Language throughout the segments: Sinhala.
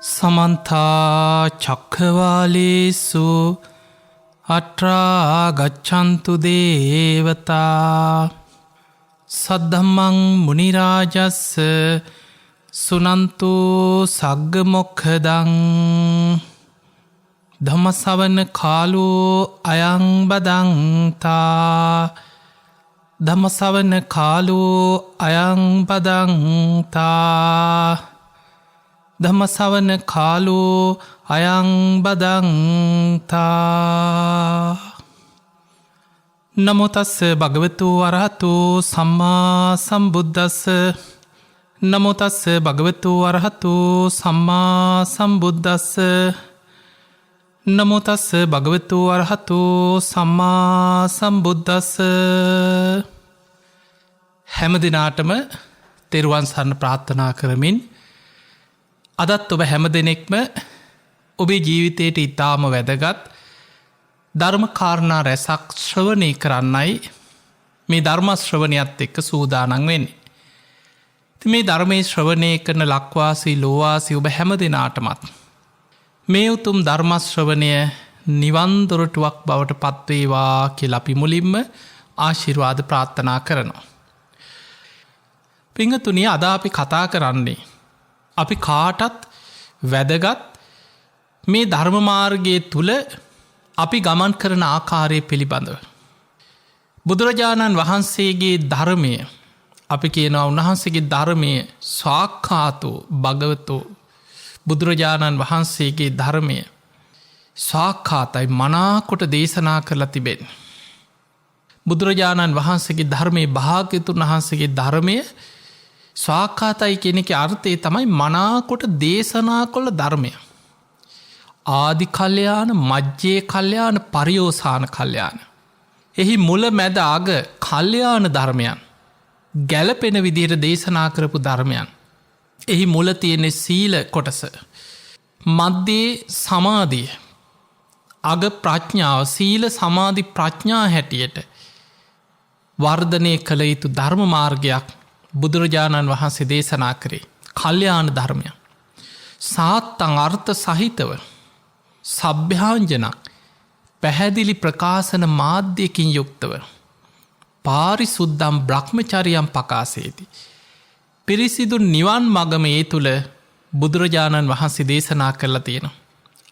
සමන්තා චක්ඛවාලේසු අත්‍රා ගච්ඡන්තු දේවතා සද්ධම්මං මුනි රාජස්ස සුනන්තු සග්ග මොක්ඛදං ධම්මසවන කාලෝ අයං බදන්තා ධම්මසවන කාලෝ අයං බදන්තා ධම්මසවන කාලෝ අයං බදන්තා නමෝ තස්ස භගවතු අරහතෝ සම්මා සම්බුද්දස්ස නමෝ තස්ස භගවතු අරහතෝ සම්මා සම්බුද්දස්ස නමෝ තස්ස භගවතු අරහතෝ සම්මා සම්බුද්දස්ස හැම දිනාටම තෙරුවන් සරණ ප්‍රාර්ථනා කරමින් අදත් ඔබ හැම දෙනෙක්ම ඔබේ ජීවිතයට ඉතාම වැදගත් ධර්ම කාරණා රැසක් ශ්‍රවණය කරන්නයි මේ ධර්ම ශ්‍රවණයත් එක්ක සූදානම් වෙන්නේ. මේ ධර්මයේ ශ්‍රවණය කරන ලක්වාසී ලෝවාසී ඔබ හැම දෙනාටමත් මේ උතුම් ධර්ම ශ්‍රවණය නිවන් දොරටුවක් බවට පත්වේවා කියලා අපි මුලින්ම ආශිර්වාද ප්‍රාර්ථනා කරනවා. පිංගතුනි, අද අපි කතා කරන්නේ අපි කාටත් වැදගත් මේ ධර්ම මාර්ගයේ තුල අපි ගමන් කරන ආකාරය පිළිබඳව. බුදුරජාණන් වහන්සේගේ ධර්මය, අපි කියනවා උන්වහන්සේගේ ධර්මය සාක්ඛාතෝ භගවතෝ, බුදුරජාණන් වහන්සේගේ ධර්මය සාක්ඛාතයි, මනාකොට දේශනා කරලා තිබෙන්නේ. බුදුරජාණන් වහන්සේගේ ධර්මයේ භාග්‍යතුන් වහන්සේගේ ධර්මය ස්වාක්ඛාතයි කියන එකේ අර්ථය තමයි මනාකොට දේශනා කළ ධර්මය. ආදි කල්යාණ, මජ්ජේ කල්යාණ, පරියෝසాన කල්යාණ. එහි මුල මැද අග කල්යාණ ධර්මයන් ගැලපෙන විදිහට දේශනා කරපු ධර්මයන්. එහි මුල තියෙන සීල කොටස, මධ්‍යේ සමාධිය, අග ප්‍රඥාව, සීල සමාධි ප්‍රඥා හැටියට වර්ධනය කළ යුතු ධර්ම මාර්ගයක් බුදුරජාණන් වහන්සේ දේශනා කරේ. කල්යාණ ධර්මය සාත්තං අර්ථ සහිතව සභ්‍යාංජනක් පැහැදිලි ප්‍රකාශන මාධ්‍යකින් යුක්තව පාරිසුද්දම් බ්‍රහ්මචරියම් පකාසේති. පිරිසිදු නිවන් මගම ඒ තුළ බුදුරජාණන් වහන්සේ දේශනා කරලා තියෙනවා.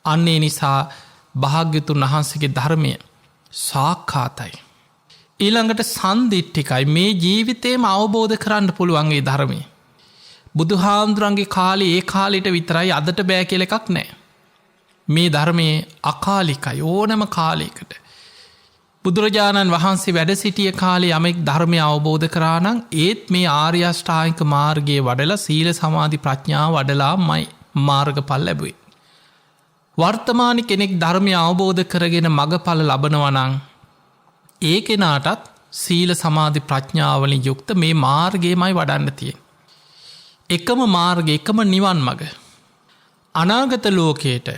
අන්නේ නිසා භාග්‍යතුන් වහන්සේගේ ධර්මය සාක්ඛාතයි. ඊළඟට සන්දිට්ඨිකයි. මේ ජීවිතේම අවබෝධ කරන්න පුළුවන් ඒ ධර්මය. බුදුහාමුදුරන්ගේ කාලේ ඒ කාලෙට විතරයි, අදට බෑ කියලා එකක් නැහැ. මේ ධර්මයේ අකාලිකයි. ඕනම කාලයකට බුදුරජාණන් වහන්සේ වැඩ සිටිය කාලේ යමෙක් ධර්මය අවබෝධ කරා නම් ඒත් මේ ආර්ය අෂ්ටාංගික මාර්ගයේ වඩලා සීල සමාධි ප්‍රඥා වඩලාමයි මාර්ගඵල ලැබුවේ. වර්තමාන කෙනෙක් ධර්මය අවබෝධ කරගෙන මගඵල ලබනවා නම් ඒ කෙනාටත් සීල සමාධි ප්‍රඥාවලින් යුක්ත මේ මාර්ගයමයි වඩන්න තියෙන්නේ. එකම මාර්ගය, එකම නිවන් මඟ. අනාගත ලෝකයට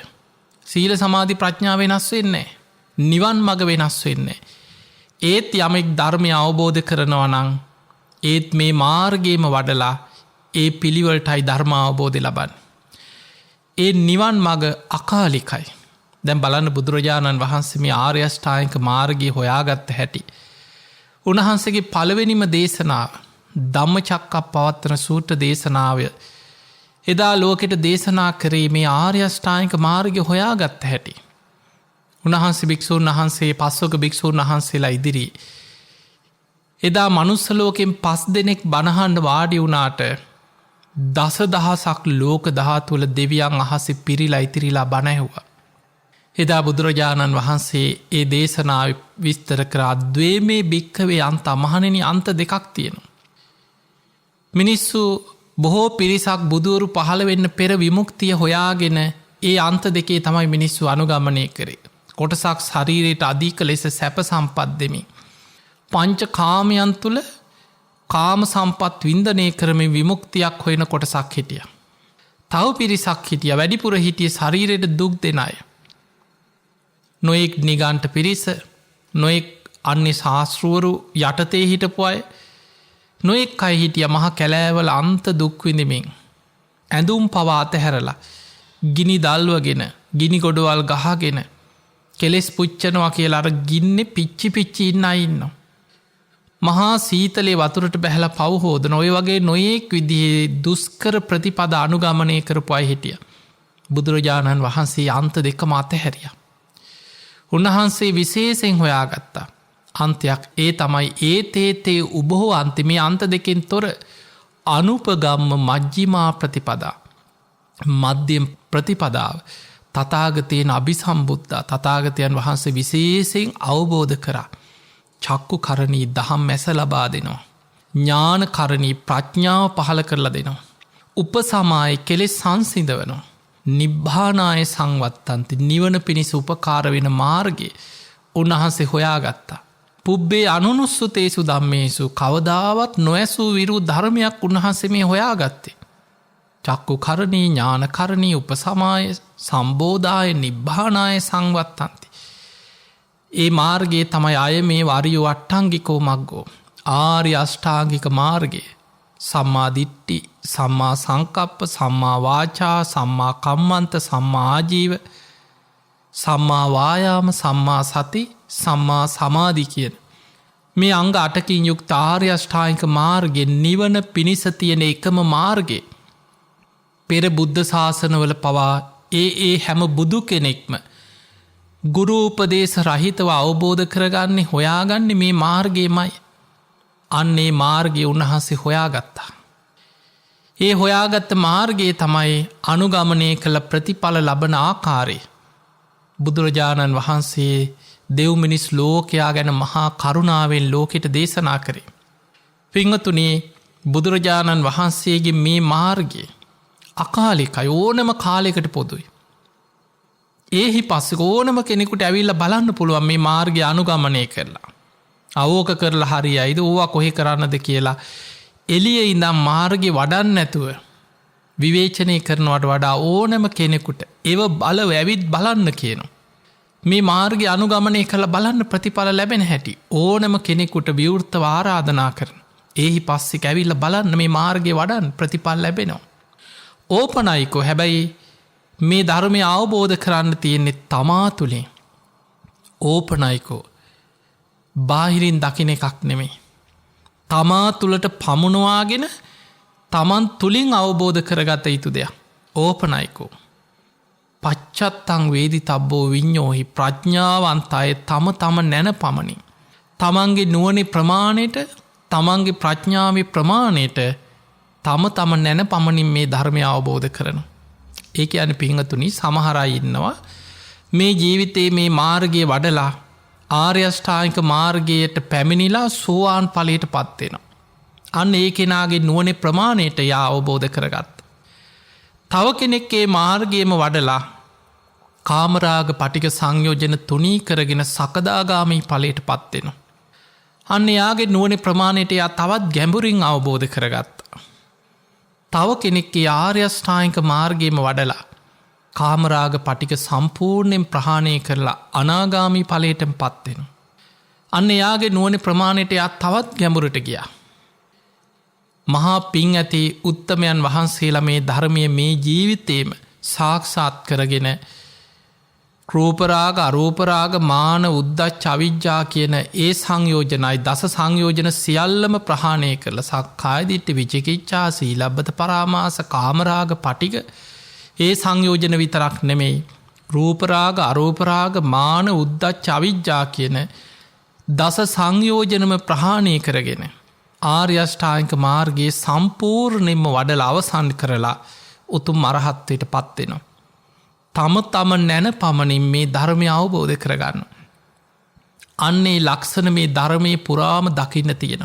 සීල සමාධි ප්‍රඥාව වෙනස් වෙන්නේ නැහැ. නිවන් මඟ වෙනස් වෙන්නේ නැහැ. ඒත් යමෙක් ධර්මය අවබෝධ කරනවා නම් ඒත් මේ මාර්ගයම වඩලා ඒ පිළිවෙලටයි ධර්ම අවබෝධය ලබන්නේ. ඒ නිවන් මඟ අකාලිකයි. දැන් බලන්න බුදුරජාණන් වහන්සේ මේ ආර්ය අෂ්ටාංගික මාර්ගය හොයාගත්ත හැටි. උන්වහන්සේගේ පළවෙනිම දේශනාව ධම්මචක්කප්පවත්තන සූත්‍ර දේශනාව එදා ලෝකෙට දේශනා කරේ මේ ආර්ය අෂ්ටාංගික මාර්ගය හොයාගත්ත හැටි. උන්වහන්සේ භික්ෂූන් වහන්සේ පස්වක භික්ෂූන් වහන්සේලා ඉදිරියේ එදා මනුස්ස ලෝකෙන් 5 දෙනෙක් බණහන්න වාඩි වුණාට දසදහසක් ලෝක ධාතුවල දෙවියන් අහසේ පිරීලා ඉතිරිලා බණ ඇහුවා. එදා බුදුරජාණන් වහන්සේ ඒ දේශනාව විස්තර කරා ද්වේමේ භික්ඛවේ අන්ත, මහණෙනි අන්ත දෙකක් තියෙනවා. මිනිස්සු බොහෝ පිරිසක් බුදුවරු පහළ වෙන්න පෙර විමුක්තිය හොයාගෙන ඒ අන්ත දෙකේ තමයි මිනිස්සු අනුගමනය කරේ. කොටසක් ශරීරයට අධික ලෙස සැප සම්පත් දෙමින් පංච කාමයන් තුළ කාම සම්පත් වින්දනය කරමින් විමුක්තියක් හොයන කොටසක් හිටියා. තව පිරිසක් හිටියා වැඩිපුර හිටියේ ශරීරයට දුක් දෙන අය. නොයෙක් නිගණ්ඨ පිරිස, නොයෙක් අන්‍ය ශාස්ත්‍රවරු යටතේ හිටපු අය, නොයෙක් අය හිටිය මහ කැලෑවල අන්ත දුක් විඳිමින් ඇඳුම් පවා අතහැරලා ගිනි දල්වගෙන ගිනි ගොඩවල් ගහගෙන කෙලෙස් පුච්චනවා කියලා අර ගින්න පිච්චි පිච්චි ඉන්න ඉන්න. මහා සීතලේ වතුරට බැහලා පවහෝදන ඔය වගේ නොයෙක් විදිහේ දුස්කර ප්‍රතිපද අනුගමනය කරපු අය හිටිය. බුදුරජාණන් වහන්සේ අන්ත දෙකම අතහැරිය. උන්වහන්සේ විශේෂෙන් හොයාගත්තා. අන්තයක් ඒ තමයි ඒතේ උබහෝ අන්තිමේ අන්ත දෙකෙන් තොර අනුපගම්ම මජ්ජිමා ප්‍රතිපදා. මධ්‍යම් ප්‍රතිපදාව තතාගතයෙන් අභිසම්බුද්ධ තතාගතයන් වහන්සේ විශේෂයෙන් අවබෝධ කරා. චක්කු කරණී දහම් මැස ලබා දෙනවා. ඥාන කරණී ප්‍රඥාව පහල කරලා දෙනවා. උපසමාය කෙලෙස් සංසිඳවනවා. නිබ්භානාය සංවත්තන්ති නිවන පිණිස උපකාර වෙන මාර්ගය උන්වහන්සේ හොයාගත්තා. පුබ්බේ අනුනුස්සතේසු දම්මේසු කවදාවත් නොඇසූ විරු ධර්මයක් උන්වහන්සේ මේ හොයාගත්තේ. චක්කු කරණී ඥාන කරණී උපසමාය සම්බෝධාය නිබ්භානාය සංවත්තන්ති. ඒ මාර්ගයේ තමයි අය මේ වරියෝ අට්ටංගිකෝ මක්ගෝ ආර්ය අෂ්ටාංගික මාර්ගය සම්මාදිට්ටි සම්මා සංකප්ප සම්මා වාචා සම්මා කම්මන්ත සම්මා ආජීව සම්මා වායාම සම්මා සති සම්මා සමාධි කියන මේ අංග අටකින් යුක්ත ආර්ය අෂ්ටාංගික මාර්ගයෙන් නිවන පිණිස තියෙන එකම මාර්ගය. පෙර බුද්ධ ශාසනවල පවා ඒ හැම බුදු කෙනෙක්ම ගුරූපදේශ රහිතව අවබෝධ කරගන්නේ හොයාගන්නේ මේ මාර්ගයමයි. අන්නේ මාර්ගය උන්වහන්සේ හොයාගත්තා. ඒ හොයාගත්ත මාර්ගයේ තමයි අනුගමනය කළ ප්‍රතිඵල ලබන ආකාරය. බුදුරජාණන් වහන්සේ දෙව්මිනිස් ලෝකයා ගැන මහා කරුණාවෙන් ලෝකෙට දේශනා කරේ. පිංහතුනේ බුදුරජාණන් වහන්සේගේ මේ මාර්ගය අකාලිකයි ඕනම කාලෙකට පොදුයි. ඒහි පස්සෙ ඕනම කෙනෙකුට ඇවිල්ල බලන්න පුළුවන් මේ මාර්ගය අනුගමනය කරලා. අවෝක කරලා හරි අයිද ඕවා කොහෙ කරන්නද කියලා එලිය ඉඳම් මාර්ගය වඩන්න නැතුව විවේචනය කරනවට වඩා ඕනම කෙනෙකුට ඒව බලව ඇවිත් බලන්න කියනවා. මේ මාර්ගය අනුගමනය කළ බලන්න ප්‍රතිඵල ලැබෙන හැටි ඕනම කෙනෙකුට විවෘත්තව ආරාධනා කරන. ඒහි පස්සෙ ඇවිල්ල බලන්න මේ මාර්ගය වඩන් ප්‍රතිඵල් ලැබෙනවා. ඕපනයිකෝ හැබැයි මේ ධර්මය අවබෝධ කරන්න තියෙන්නේ තමා තුළින්. ඕපනයිකෝ බාහිරින් දකින එකක් නෙමේ. තමා තුළට පමුණවාගෙන තමන් තුළින් අවබෝධ කරගත යුතු දෙයක්. ඕපනයිකෝ පච්චත්තං වේදි තබ්බෝ විඤ්ඥෝහි ප්‍රඥාවන්තය තම තම නැන පමණින්. තමන්ගේ නුවනි ප්‍රමාණයට තමන්ගේ ප්‍රඥාව ප්‍රමාණයට තම තම නැන පමණින් මේ ධර්මය අවබෝධ කරන. ඒක යන පිංහතුනි සමහරයි ඉන්නවා මේ ජීවිතයේ මේ මාර්ගය වඩලා ආර්යෂ්ඨායික මාර්ගයට පැමිණිලා සෝවාන් පලයට පත්වෙන. අන්න ඒ කෙනාගේ නුවනෙ ප්‍රමාණයට යා අවබෝධ කරගත්. තව කෙනෙක්ගේ මාර්ගයම වඩලා කාමරාග පටික සංයෝජන තුනී කරගෙන සකදාගාමී පලයට පත්වෙන. අන්න යාගේ නුවනෙ ප්‍රමාණයට යා තවත් ගැඹුරින් අවබෝධ කරගත්ත. තව කෙනෙක්ගේ ආර්යෂ්ඨායික මාර්ගයම වඩලා කාමරාග පටික සම්පූර්ණයෙන් ප්‍රහාණය කරලා අනාගාමී පලයටම පත්වෙන. අන්න යාගේ නුවන ප්‍රමාණයට යා තවත් ගැඹුරට ගියා. මහා පින් ඇති උත්තමයන් වහන්සේලා මේ ධර්මය මේ ජීවිතේම සාක්ෂාත් කරගෙන ක්‍රෝපරාග අරෝපරාග මාන උද්දච්ච අවිජ්ජා කියන ඒ සංයෝජනයි දස සංයෝජන සියල්ලම ප්‍රහාණය කරල සක්කායදිට්ට විචිකිච්ඡා සීලබ්බත පරාමාස කාමරාග පටික ඒ සංයෝජන විතරක් නෙමෙයි. රූපරාග අරෝපරාග මාන උද්දච්ච අවිජ්ජා කියන දස සංයෝජනම ප්‍රහාණය කරගෙන ආර්යෂ්ඨායික මාර්ගයේ සම්පූර්ණයෙන්ම වඩල අවසන් කරලා උතුම් අරහත්වයට පත්වෙනවා. තම තම නැන පමණින් මේ ධර්මය අවබෝධ කරගන්න. අන්නේ ලක්ෂණ මේ ධර්මය පුරාම දකින්න තියෙන.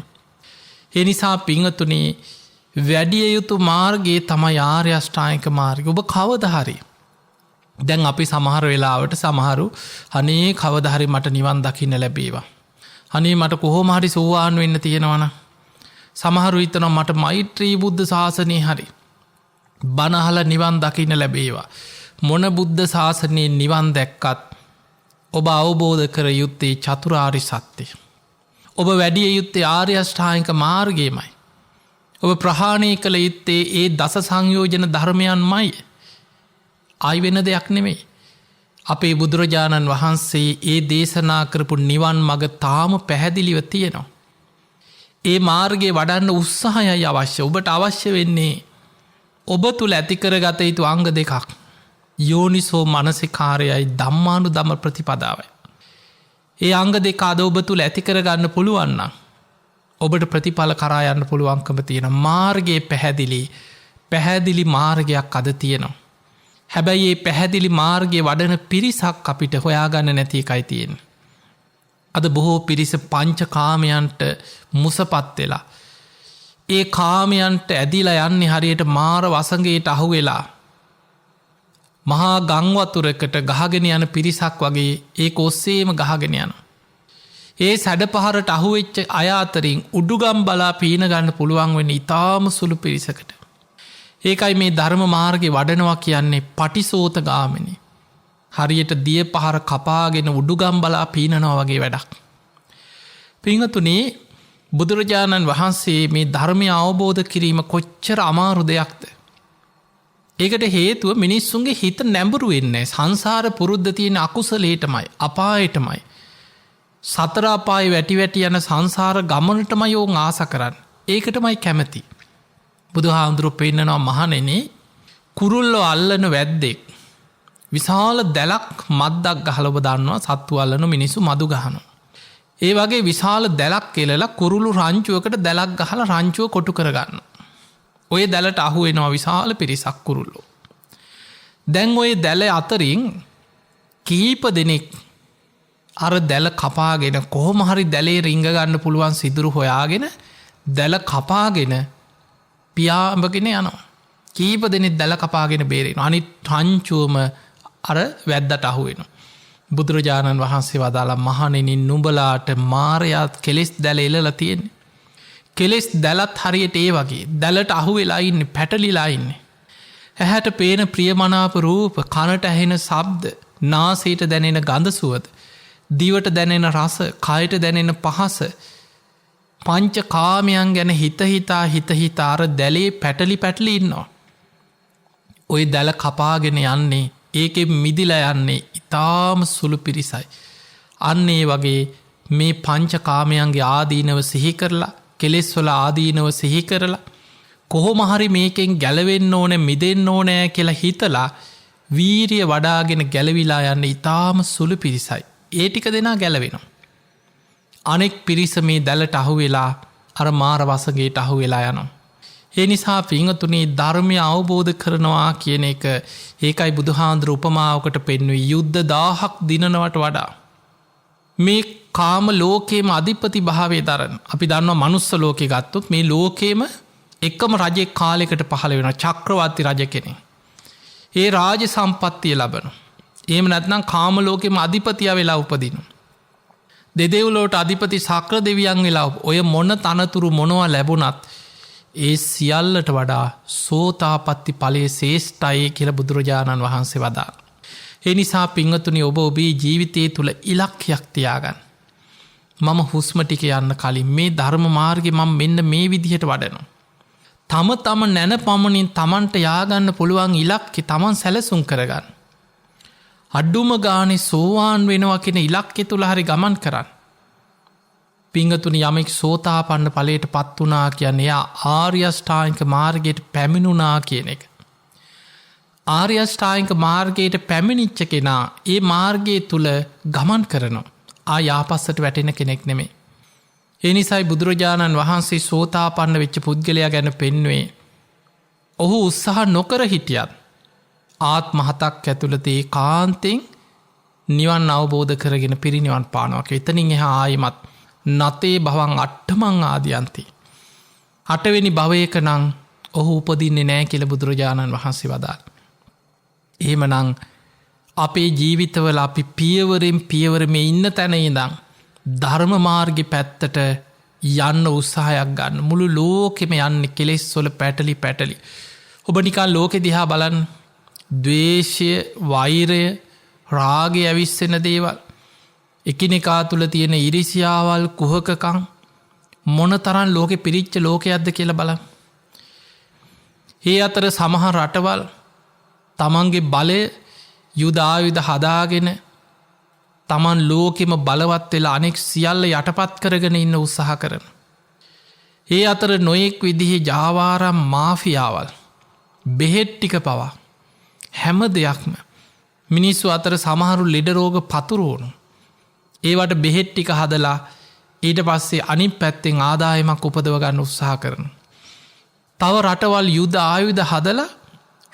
එනිසා පිංහතුනේ වැඩිය යුතු මාර්ගයේ තමයි ආර්යෂ්ඨායික මාර්ගය. ඔබ කවදහරි දැන් අපි සමහර වෙලාවට සමහරු අනේ කවදහරි මට නිවන් දකින්න ලැබේවා. අනේ මට කොහොමහරි සෝවාන් වෙන්න තියෙනවන. සමහරු හිතන මට මෛත්‍රී බුද්ධ ශාසනය හරි බනහල නිවන් දකින්න ලැබේවා. මොන බුද්ධ ශාසනයේ නිවන් දැක්කත් ඔබ අවබෝධ කර යුත්තේ චතුරාරි සත්‍යය. ඔබ වැඩිය යුත්තේ ආර්යෂ්ඨායික මාර්ගයමයි. ඔබ ප්‍රහාණය කළ යුත්තේ ඒ දස සංයෝජන ධර්මයන් මයි. ආයි වෙන දෙයක් නෙමෙයි. අපේ බුදුරජාණන් වහන්සේ ඒ දේශනා කරපු නිවන් මඟ තාම පැහැදිලිව තියෙනවා. ඒ මාර්ගයේ වඩන්න උත්සාහයයි අවශ්‍ය. ඔබට අවශ්‍ය වෙන්නේ ඔබ තුළ ඇතිකර ගත යුතු අංග දෙකක්. යෝනිසෝ මනසිකාරයයි ධම්මානුධම්ම ප්‍රතිපදාවයි. ඒ අංග දෙක අද ඔබ තුළ ඇතිකර ගන්න පුළුවන්න ඔබට ප්‍රතිඵල කරා යන්න පුළුවන්කම තියෙන මාර්ගයේ පැහැදිලි මාර්ගයක් අද තියෙනවා. හැබැයි ඒ පැහැදිලි මාර්ගයේ වඩන පිරිසක් අපිට හොයාගන්න නැති එකයි තියෙන. අද බොහෝ පිරිස පංච කාමයන්ට මුසපත් වෙලා. ඒ කාමයන්ට ඇදිලා යන්නේ හරියට මාර වසඟයට අහු වෙලා. මහා ගංවතුරකට ගහගෙන යන පිරිසක් වගේ ඒ ඔස්සේම ගහගෙන යන. ඒ සැඩ පහරට අහුවෙච්ච අය අතරින් උඩුගම් බලා පීන ගන්න පුළුවන් වෙන ඉතාම සුළු පිරිසකට. ඒකයි මේ ධර්ම මාර්ගය වඩනවා කියන්නේ පටිසෝත ගාමිනි. හරියට දිය පහර කපාගෙන උඩුගම් බලා පීනනවා වගේ වැඩක්. පිංහතුනේ බුදුරජාණන් වහන්සේ මේ ධර්මය අවබෝධ කිරීම කොච්චර අමාරු දෙයක්ද. ඒකට හේතුව මිනිස්සුන්ගේ හිත නැඹුරු වෙන්නේ සංසාර පුරුද්ධ තියෙන අකුසලේටමයි අපායටමයි. සතරාපාය වැටි වැටි යන සංසාර ගමනටම යෝන් ආස කරන්න. ඒකටමයි කැමති. බුදු හාමුදුරුව පෙන්න්නනවා මහනෙනේ කුරුල්ලෝ අල්ලන වැද්දෙක්. විශාල දැලක් මද්දක් ගහලොබ දන්නවා සත්තු අල්ලන මිනිසු මදු ගහනු. ඒ වගේ විශාල දැලක් කෙලලා කුරුළු රංචුවකට දැලක් ගහල රංචුව කොටු කරගන්න. ඔය දැලට අහුවෙනවා විශාල පිරිසක් කුරුල්ලෝ. දැන් ඔය දැල අතරින් කීප දෙනෙක් අර දැල කපාගෙන කොහොමහරි දැලේ රිංගගන්න පුළුවන් සිදුරු හොයාගෙන දැල කපාගෙන පියාඹගෙන යනවා. කීප දෙනෙක් දැල කපාගෙන බේරෙන අනිත් රංචුවම අර වැද්දට අහුවෙන. බුදුරජාණන් වහන්සේ වදාලා මහනෙනින් නුඹලාට මාරයාත් කෙලෙස් දැල එලලා තියෙන්නේ. කෙලෙස් දැලත් හරියට ඒ වගේ දැලට අහු වෙලා ඉන්න පැටලිලා ඉන්න. ඇහැට පේන ප්‍රියමනාප රූප කනට ඇහෙන ශබ්ද නාසයට දැනෙන ගඳසුවද දිවට දැනෙන රස කයට දැනෙන පහස පංච කාමයන් ගැන හිතහිතා අර දැලේ පැටලි ඉන්නවා. ඔය දැල කපාගෙන යන්නේ ඒකෙ මිදිලා යන්නේ ඉතාම සුළු පිරිසයි. අන්නේ වගේ මේ පංච කාමයන්ගේ ආදීනව සිහි කරලා කෙලෙස්වල ආදීනව සිහි කරලා කොහොමහරි මේකෙන් ගැලවෙන්න ඕන මිදෙන්න ඕනෑ කියලා හිතලා වීරිය වඩාගෙන ගැලවිලා යන්න ඉතාම සුළු පිරිසයි. ඒ ටික දෙනා ගැලවෙනවා. අනෙක් පිරිස මේ දැලට අහු වෙලා අර මාර වසගේට අහු වෙලා යනවා. ඒ නිසා පිංහතුනේ ධර්මය අවබෝධ කරනවා කියන එක ඒකයි බුදුහාන්දුර උපමාවකට පෙන්වේ යුද්ධ 1000ක් දිනනවට වඩා. මේ කාම ලෝකේම අධිපති භාවය දරන අපි දන්නවා මනුස්ස ලෝකෙ ගත්තොත් මේ ලෝකේම එකම රජෙක් කාලෙකට පහළ වෙන චක්‍රවර්ති රජ කෙනෙක්. ඒ රාජ සම්පත්තිය ලබන. එහෙම නැත්නම් කාම ලෝකෙම අධිපතිය වෙලා උපදින. දෙදෙව්ලොවට අධිපති සක්‍ර දෙවියන් වෙලා ඔය මොන තනතුරු මොනවා ලැබුණත් ඒ සියල්ලට වඩා සෝතාපට්ටි ඵලයේ ශ්‍රේෂ්ඨයි කියලා බුදුරජාණන් වහන්සේ වදාළා. ඒ නිසා පිංගතුනි ඔබ ඔබේ ජීවිතය තුළ ඉලක්කයක් තියාගන්න. මම හුස්ම ටික යන්න කලින් මේ ධර්ම මාර්ගේ මම මෙන්න මේ විදිහට වඩනවා. තම නැන පමණින් තමන්ට යාගන්න පුළුවන් ඉලක්කෙ තමන් සැලසුම් කරගන්න. අඩ්ඩුම ගානේ සෝවාන් වෙනවා කෙන ඉලක්කෙ තුළ හරි ගමන් කරන්න. පිංගතුනි යමෙක් සෝතාපන්න ඵලයට පත් වුණා කියන්නේ එයා ආර්ය අෂ්ටාංගික මාර්ගයට පැමිණුණා කියන එක. ආර්ය අෂ්ටාංගික මාර්ගයට පැමිණිච්ච කෙනා ඒ මාර්ගයේ තුල ගමන් කරනවා. ආයාපස්සට වැටෙන කෙනෙක් නෙමෙයි. ඒ නිසායි බුදුරජාණන් වහන්සේ සෝතාපන්න වෙච්ච පුද්ගලයා ගැන පෙන්වුවේ ඔහු උත්සාහ නොකර හිටියත් ආත්ම 7ක් ඇතුළත ඒකාන්තයෙන් නිවන් අවබෝධ කරගෙන පිරිනිවන් පානවා. එතනින් එහා ආයිමත් නතේ භවං අට්ඨමං ආදියන්ති. 8 වෙනි භවයක නම් ඔහු උපදින්නේ නැහැ කියලා බුදුරජාණන් වහන්සේ වදාළා. එහෙමනම් අපේ ජීවිතවල අපි පියවරෙන් පියවර මේ ඉන්න තැන ඉඳන් ධර්ම මාර්ගේ පැත්තට යන්න උත්සාහයක් ගන්න. මුළු ලෝකෙම යන්නේ කෙලෙස් වල පැටලි. ඔබ නිකන් ලෝකෙ දිහා බලන්න. ද්වේෂය, වෛරය, රාගය ඇවිස්සෙන දේවල්, එකිනෙකා තුළ තියෙන ඉරිසියාවල්, කුහකකම් මොනතරම් ලෝකෙ පිරිච්ච ලෝකයක්ද කියලා බලන්න. ඒ අතර සමහර රටවල් තමන්ගේ බලය යුදායුධ හදාගෙන තමන් ලෝකෙම බලවත් වෙලා අනෙක් සියල්ල යටපත් කරගෙන ඉන්න උත්සාහ කරන. ඒ අතර නොයෙක් විදිහේ ජාවාරම් මාෆියාවල් බෙහෙට්ටික පවා හැම දෙයක්ම මිනිස්සු අතර සමහරු ලෙඩරෝග පතුරුවනු. ඒවට බෙහෙට්ටික හදලා ඊට පස්සේ අනි පැත්තෙන් ආදායමක් උපදවගන්න උත්සාහ කරන. තව රටවල් යුද්ධ ආයුධ හදලා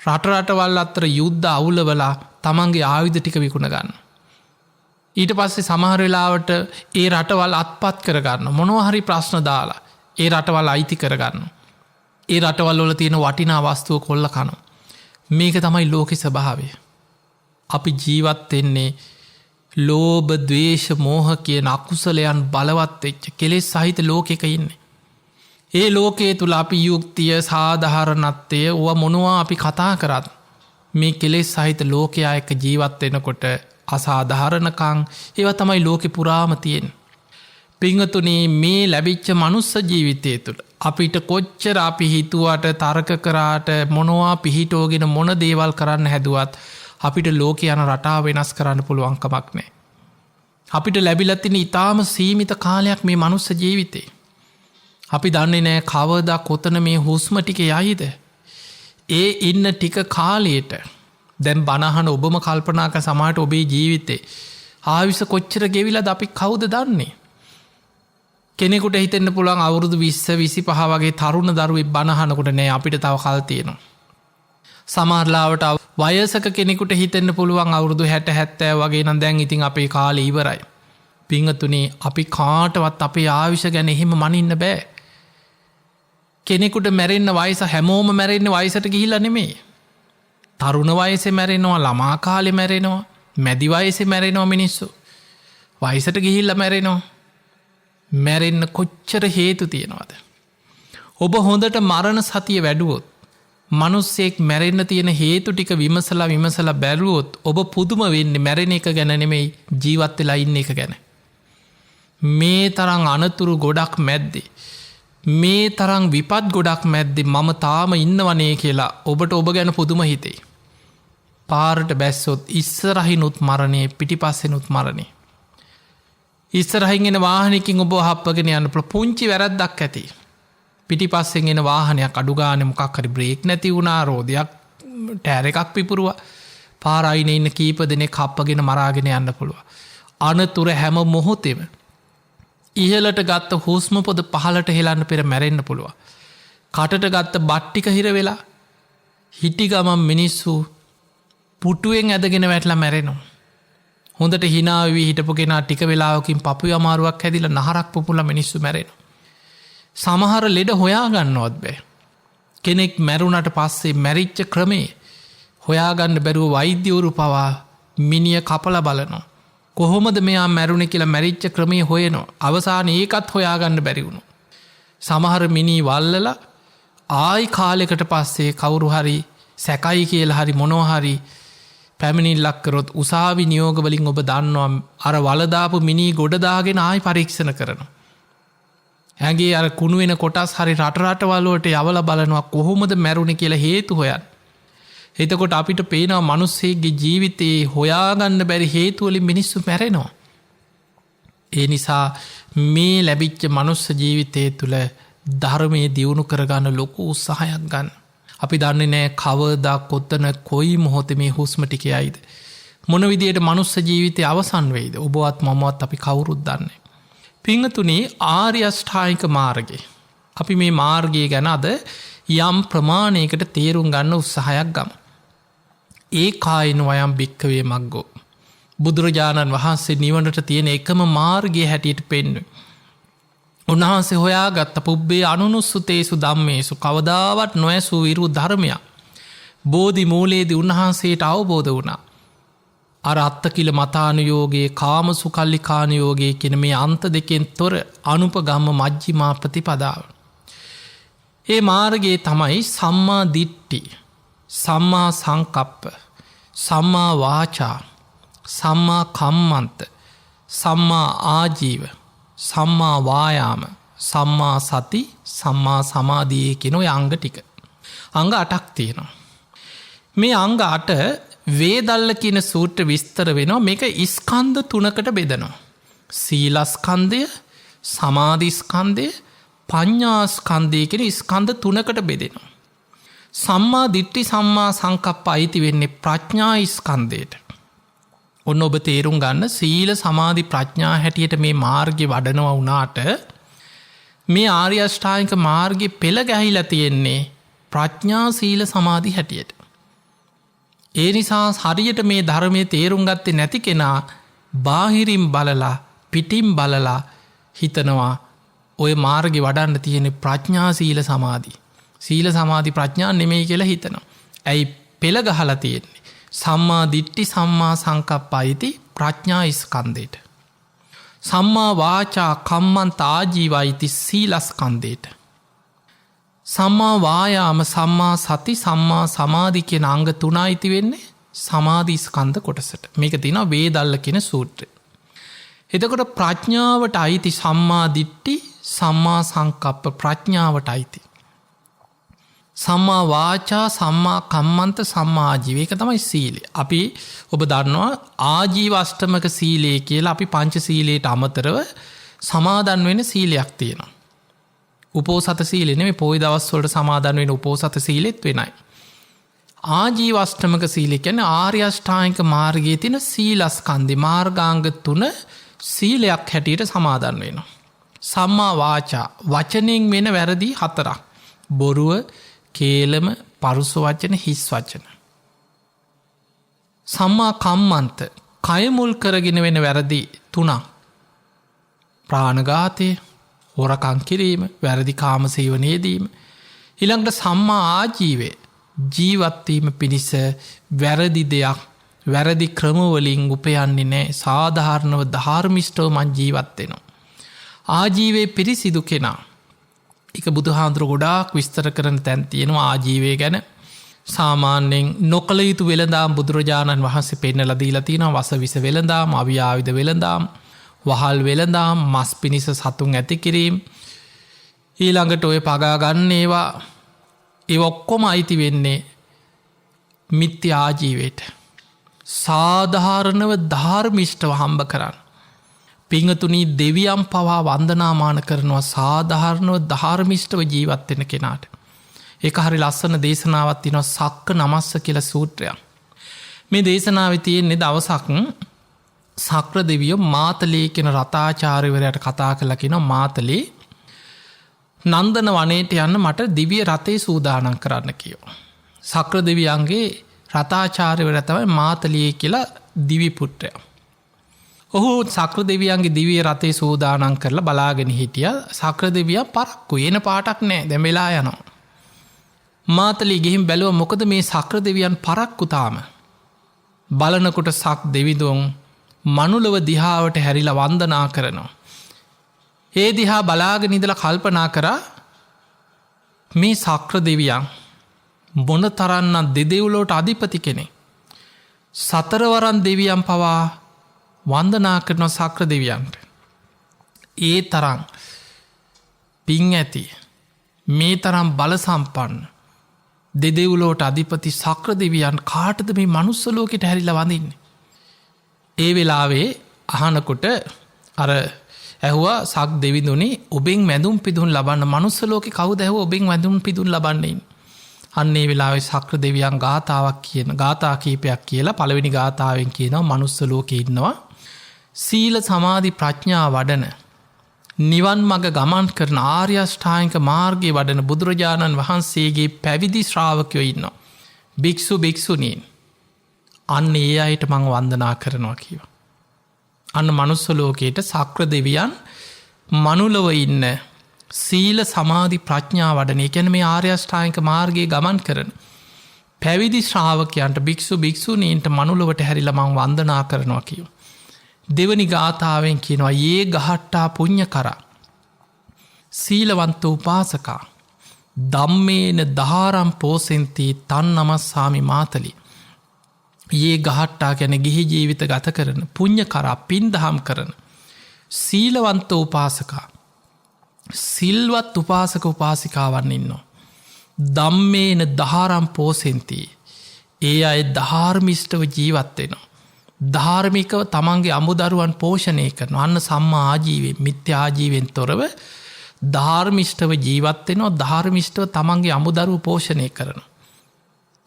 රටරටවල් අත්තර යුද්ධ අවුලවලා තමන්ගේ ආයුධ ටික විකුණ ගන්න. ඊට පස්සේ සමහර වෙලාවට ඒ රටවල් අත්පත් කරගන්න මොනවහරි ප්‍රශ්න දාලා ඒ රටවල් අයිති කරගන්න. ඒ රටවල් වල තියෙන වටිනා වස්තුව කොල්ල කනු. මේක තමයි ලෝකෙ ස්වභාවය. අපි ජීවත්වෙන්නේ ලෝභ ද්වේෂ මෝහ කියන අකුසලයන් බලවත් වෙච්ච කෙලෙස් සහිත ලෝකෙක ඉන්නේ. ඒ ලෝකයේ තුළ අපි යුක්තිය සාධහරණත්වය ඕව මොනවා අපි කතා කරත් මේ කෙලෙස් සහිත ලෝකයා එක ජීවත්වෙනකොට අසාධාරණකං ඒව තමයි ලෝකෙ පුරාම තියෙන්. පිංහතුනේ මේ ලැබිච්ච මනුස්ස ජීවිතය තුළ අපිට කොච්චර අපි හිතුවට තර්ක කරාට මොනවා පිහිටෝගෙන මොන දේවල් කරන්න හැදුවත් අපිට ලෝක යන රටා වෙනස් කරන්න පුළුවන්කමක් නෑ. අපිට ලැබිලත්තින ඉතාම සීමිත කාලයක් මේ මනුස්ස ජීවිතේ. අපි දන්නේ නෑ කවදා කොතන මේ හුස්ම ටික යයිද. ඒ ඉන්න ටික කාලයට දැන් බණහන ඔබම කල්පනාක සමාට ඔබේ ජීවිතේ ආවිස කොච්චර ගෙවිලා අපි කවුද දන්නේ. කෙනෙකුට හිතෙන්න්න පුළන් අවුරුදු 20-25 වගේ තරුණ දරුවෙක් බණහනකොට නෑ අපිට තව කල් තියෙනවා. සමහරලාවට වයසක කෙනෙකුට හිතෙන්න්න පුළුවන් අවුරුදු 60-70 වගේ නම් දැන් ඉතින් අපේ කාලේ ඉවරයි. පිංහතුනේ අපි කාටවත් අපේ ආවිෂ ගැන එහෙම මනින්න බෑ. කෙනෙකුට මැරෙන්න්න වයස හැමෝම මැරෙන්න්න වයසට ගිහිල්ල නෙමේ. තරුණ වයසෙ මැරෙනවා ළමා කාලෙ මැරෙනවා මැදි වයසෙ මැරෙනවා මිනිස්සු. වයසට ගිහිල්ල මැරෙනවා. මැරෙන්න කොච්චර හේතු තියෙනවාද. ඔබ හොඳට මරණ සතිය වැඩුවොත් මනුස්සෙක් මැරෙන්න්න තියෙන හේතු ටික විමසලා බැලුවොත් ඔබ පුදුම වෙන්න මැරෙන එක ගැන නෙමෙයි ජීවත් වෙලා ඉන්න එක ගැන. මේ තරං අනතුරු ගොඩක් මැද්දේ. මේ තරං විපත් ගොඩක් මැද්දේ මම තාම ඉන්නවනේ කියලා ඔබට ඔබ ගැන පුදුම හිතේ. පාරට බැස්සොත් ඉස්සරහිනුත් මරණය පිටිපස්සෙනුත් මරණය. ඉස්සරහිගෙන වාහනකින් ඔබ හප්පගෙන යන්න පුංචි වැරද්දක් ඇති. පිටි පස්සෙන් එන වාහනයක් අඩුගාන මොකක් හරි බ්‍රේක් නැති වුණා රෝධයක් ටෑර එකක් පිපුරුව පාරයින ඉන්න කීප දෙනෙ කප්පගෙන මරාගෙන යන්න පුළුව. අනතුර හැම මොහොතෙම ඉහලට ගත්ත හුස්ම පොද පහලට හෙලන්න පෙර මැරෙන්න්න පුළුව. කටට ගත්ත බට්ටික හිර වෙලා හිටි ගමන් මිනිස්සු පුටුවෙන් ඇදගෙන වැටලා මැරෙනවා. හොඳට හිනාවී හිටපුගෙන ටික වෙලාවකින් පපු අමාරුවක් හැදිල නහරක් පුපුල මිනිස්සු මැරෙන. සමහර ලෙඩ හොයාගන්නවත් බෑ. කෙනෙක් මැරුණට පස්සේ මැරිච්ච ක්‍රමේ හොයාගන්න බැරුව වෛද්‍යවරු පවා මිනිිය කපල බලනවා. කොහොමද මෙයා මැරුණ කියලා මැරිච්ච ක්‍රමේ හොයනවා. අවසාන ඒකත් හොයාගන්න බැරිවුණු. සමහර මිනී වල්ලල ආයි කාලෙකට පස්සේ කවුරු හරි සැකයි කියල හරි මොනොහරි පැමිණිල් ලක්කරොත් උසාවි නියෝගවලින් ඔබ දන්නවා අර වලදාපු මිනී ගොඩදාගෙන ආයි පරීක්ෂණ කරන. ඇගේ අර කුණුවෙන කොටස් හරි රටරටවලුවට යවල බලනවා කොහොමද මැරුණ කියලා හේතු හොයන්. එතකොට අපිට පේනවා මනුස්සේගේ ජීවිතයේ හොයාගන්න බැරි හේතුවලින් මිනිස්සු මැරෙනවා. ඒ නිසා මේ ලැබිච්ච මනුස්ස ජීවිතය තුළ ධර්මය දියුණු කරගන්න ලොකු උත්සාහයක් ගන්න. අපි දන්නේ නෑ කවදා කොත්තන කොයි මොහොත මේ හුස්ම ටිකයයිද. මොන විදියට මනුස්ස ජීවිතය අවසන් වෙයිද ඔබවත් මමවත් අපි කවුරුත් දන්නේ. පිංහතුනේ ආර්යෂ්ඨායික මාර්ගය. අපි මේ මාර්ගය ගැන අද යම් ප්‍රමාණයකට තේරුම් ගන්න උත්සාහයක් ගම. ඒ කායින වයම් භික්කවේ මක්ගෝ. බුදුරජාණන් වහන්සේ නිවනට තියෙන එකම මාර්ගය හැටියට පෙන්ව. උන්වහන්සේ හොයා ගත්ත පුබ්බේ අනුනුස්සුතේසු දම්මේසු කවදාවත් නොඇසූ විරු ධර්මයක්. බෝධි මූලේදි උන්වහන්සේට අවබෝධ වුණා. අර අත්තකිල මතානුයෝගේ කාමසු කල්ලිකානුයෝගේ කෙන මේ අන්ත දෙකෙන් තොර අනුපගම්ම මජ්ජිමා ප්‍රතිපදාව. ඒ මාර්ගයේ තමයි සම්මා දිට්ටි, සම්මා සංකප්ප, සම්මා වාචා, සම්මා කම්මන්ත, සම්මා ආජීව, සම්මා වායාම, සම්මා සති, සම්මා සමාධියේ කෙනො අංග ටික. අංග 8ක් තියෙනවා. මේ අංග 8 වේදල්ල කියන සූත්‍ර විස්තර වෙනවා. මේක ස්කන්ධ 3කට බෙදනවා. සීලස්කන්ධය, සමාධිස්කන්ධය, පඤ්ඤාස්කන්ධය කියන ස්කන්ධ 3කට බෙදෙනවා. සම්මා දිට්ඨි සම්මා සංකප්ප අයිති වෙන්නේ ප්‍රඥා ස්කන්ධයට. ඔන්න ඔබ තේරුම් ගන්න සීල සමාධි ප්‍රඥා හැටියට මේ මාර්ගය වඩනවා වුණාට මේ ආර්ය අෂ්ටාංගික මාර්ගයේ පෙළ ගැහිලා තියෙන්නේ ප්‍රඥා සීල සමාධි හැටියට. ඒ නිසා හරියට මේ ධර්මයේ තේරුම් ගත්තේ නැති කෙනා බාහිරින් බලලා පිටින් බලලා හිතනවා ඔය මාර්ගය වඩන්න තියෙන ප්‍රඥා සීල සමාධි. සීල සමාධි ප්‍රඥා නෙමෙයි කියලා හිතනවා. ඇයි පෙළ ගහලා තියෙන්නේ? සම්මා දිට්ඨි සම්මා සංකප්ප අයිති ප්‍රඥා ස්කන්ධයට. සම්මා වාචා කම්මන්ත ආජීව අයිති සීලස්කන්ධයට. සම්මා වායාම සම්මා සති සම්මා සමාධි කියන අංග 3 අයිති වෙන්නේ සමාධි ස්කන්ධ කොටසට. මේක තියෙනවා වේදල්ල කියන සූත්‍රය. එතකොට ප්‍රඥාවට අයිති සම්මා දිට්ඨි සම්මා සංකප්ප ප්‍රඥාවට අයිති. සම්මා වාචා සම්මා කම්මන්ත සම්මා ආජීව. ඒක තමයි සීලය. අපි ඔබ දන්නවා ආජීව අෂ්ටමක සීලය කියලා අපි පංච සීලයට අමතරව සමාදන් වෙන සීලයක් තියෙනවා. උපෝසත සීලය නෙමෙයි, පොයි දවස්වලට සමාදන් වෙන උපෝසත සීලෙත් වෙනයි. ආජීව අෂ්ටමක සීලය කියන්නේ ආර්ය අෂ්ටාංගික මාර්ගයේ තියෙන සීලස්කන්ධේ මාර්ගාංග 3 සීලයක් හැටියට සමාදන් වෙනවා. සම්මා වාචා වචනෙන් වෙන වැරදි 4ක්. බොරුව, කේලම, පරුස වචන, හිස් වචන. සම්මා කම්මන්ත කය මුල් කරගෙන වෙන වැරදි 3ක්. ප්‍රාණඝාතය, හොරකම් කිරීම, වැරදි කාම සේවනයේදීම. ඊළඟට සම්මා ආජීවය ජීවත් වීම පිණිස වැරදි දෙයක් වැරදි ක්‍රමවලින් උපයන්නේ නැහැ. සාධාරණව ධර්මිෂ්ඨව මං ජීවත් වෙනවා. ආජීවයේ පිරිසිදු කෙනා. එක බුදුහාඳුර ගොඩාක් විස්තර කරන තැන් තියෙනවා ආජීවය ගැන. සාමාන්‍යයෙන් නොකළ යුතු වෙළඳාම් බුදුරජාණන් වහන්සේ පෙන්නලා දීලා තියෙනවා. වසවිස වෙළඳාම්, අවියාවිද වෙළඳාම්, වහල් වෙළඳාම්, මස් පිණිස සතුන් ඇති කිරීම, ඊළඟට ඔය පගා ගන්න ඒවා, ඒ ඔක්කොම අයිති වෙන්නේ මිත්‍යා ආජීවයට. සාධාරණව ධර්මිෂ්ඨව හම්බ කරන්න. පිංහතුනී දෙවියම් පවා වන්දනාමාන කරනවා සාධාරණව ධර්මිෂ්ඨව ජීවත් වෙන කෙනාට. ඒක හරි ලස්සන දේශනාවක් තියෙනවා සක්ක නමස්ස කියලා සූත්‍රයක්. මේ දේශනාවේ තියෙන්නේ දවසක් සක්‍ර දෙවියෝ මාතලේ කියන රතාචාර්යවරයාට කතා කරලා කියනවා මාතලේ නන්දන වනයේට යන්න මට දිව්‍ය රථේ සූදානම් කරන්න කියනවා. සක්‍ර දෙවියන්ගේ රතාචාර්යවරයා තමයි මාතලේ කියලා දිවි පුත්‍රයා. ඔහු සක්‍ර දෙවියන්ගේ දිව්‍ය රථේ සූදානම් කරලා බලාගෙන හිටියා. සක්‍ර දෙවියා පරක්කු එන පාටක් නැහැ. දැන් වෙලා යනවා. මාතලේ ගිහින් බැලුවා මොකද මේ සක්‍ර දෙවියන් පරක්කු තාම. බලනකොට සක් දෙවිඳුන් මනුලව දිහාවට හැරිලා වන්දනා කරනවා. ඒ දිහා බලාගෙන ඉඳලා කල්පනා කරා මේ සක්‍ර දෙවියන් මොන තරම්නම් දෙදෙව්ලොවට අධිපති කෙනෙක්. සතරවරන් දෙවියන් පවා වන්දනා කරන සක්‍ර දෙවියන්ට. ඒ තරම් පින් ඇති, මේ තරම් බල සම්පන්න දෙදෙව්ලොවට අධිපති සක්‍ර දෙවියන් කාටද මේ මනුස්ස ලෝකෙට හැරිලා වඳින්නේ? ඒ වෙලාවේ අහනකොට අර ඇහුවා සක් දෙවිඳුනි ඔබෙන් වැඳුම් පිදුම් ලබන්න මනුස්ස ලෝකේ කවුද ඇහුවා ඔබෙන් වැඳුම් පිදුම් ලබන්නේ? අන්නේ වෙලාවේ සක්‍ර දෙවියන් ගාථාවක් කියන ගාථා කීපයක් කියලා පළවෙනි ගාථාවෙන් කියනවා මනුස්ස ලෝකේ ඉන්නවා සීල සමාධි ප්‍රඥා වඩන නිවන් මඟ ගමන් කරන ආර්ය අෂ්ටාංගික මාර්ගයේ වඩන බුදුරජාණන් වහන්සේගේ පැවිදි ශ්‍රාවකයෝ ඉන්නවා. භික්ෂු භික්ෂුණීන්. අන්න ඒ අයට මං වන්දනා කරනවා කිව්වා. අන්න මනුස්ස ලෝකයට සක්‍ර දෙවියන් මනුලව ඉන්න සීල සමාධි ප්‍රඥා වඩන, ඒ කියන්නේ මේ ආර්ය අෂ්ටාංගික මාර්ගයේ ගමන් කරන පැවිදි ශ්‍රාවකයන්ට භික්ෂු භික්ෂුණීන්ට මනුලවට හැරිලා මං වන්දනා කරනවා කිව්වා. දෙවනි ගාථාවෙන් කියනවා යේ ගහට්ටා පුඤ්ඤ කරා සීලවන්ත උපාසකා ධම්මේන දහාරම් පෝසෙන්ති තන් නමස්සාමි මාතලි. යේ ගහට්ටා කියන්නේ ගිහි ජීවිත ගත කරන පුඤ්ඤ කරා පින් දහම් කරන සීලවන්ත උපාසකා සිල්වත් උපාසක උපාසිකාවන් ඉන්නවා. ධම්මේන දහාරම් පෝසෙන්ති ඒ අය ධාර්මිෂ්ඨව ජීවත්වෙනවා. ධාර්මිකව තමන්ගේ අමුදරුවන් පෝෂණය කරන අන්න සම්මා ආජීවෙන් මිත්‍යා ආජීවෙන් තොරව ධාර්මිෂ්ඨව ජීවත්වෙනවා. ධාර්මිෂ්ඨව තමන්ගේ අමුදරුව පෝෂණය කරන.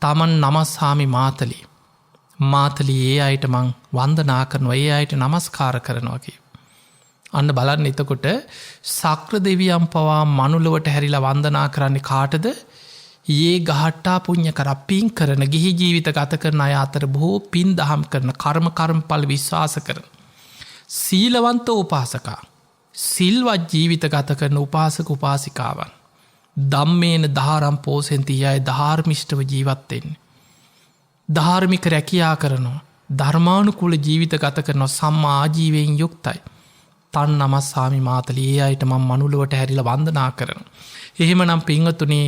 තමන් නමස්හාමි මාතලී මාතලී ඒ අයට මං වන්දනා කරනවා ඒ අයට නමස්කාර කරනවාගේ. අන්න බලන්න එතකොට සක්‍ර දෙවියම් පවා මනුලවට හැරිලා වන්දනා කරන්නේ කාටද? ඒ ගහට්ටා පුුණ්්‍ය කර පින් කරන ගිහි ජීවිත ගත කරන අය අතර බොහෝ පින් දහම් කරන කර්මපල් විශ්වාස කරන. සීලවන්ත උපාසකා සිල්වත් ජීවිත ගත කරන උපාසක උපාසිකාවන්. දම්මේන ධාරම් පෝසෙන්ති අය ධාර්මිෂ්ඨව ජීවත්වෙන්නේ. ධාර්මික රැකියා කරනවා ධර්මානුකුල ජීවිත ගත කරනවා සම්මා ආජීවයෙන් යුක්තයි. තන් නමස්සාමි මාතලී ඒ අයට මං මනුලුවට හැරිල වන්දනා කරන. එහෙම නම් පිංහතුනේ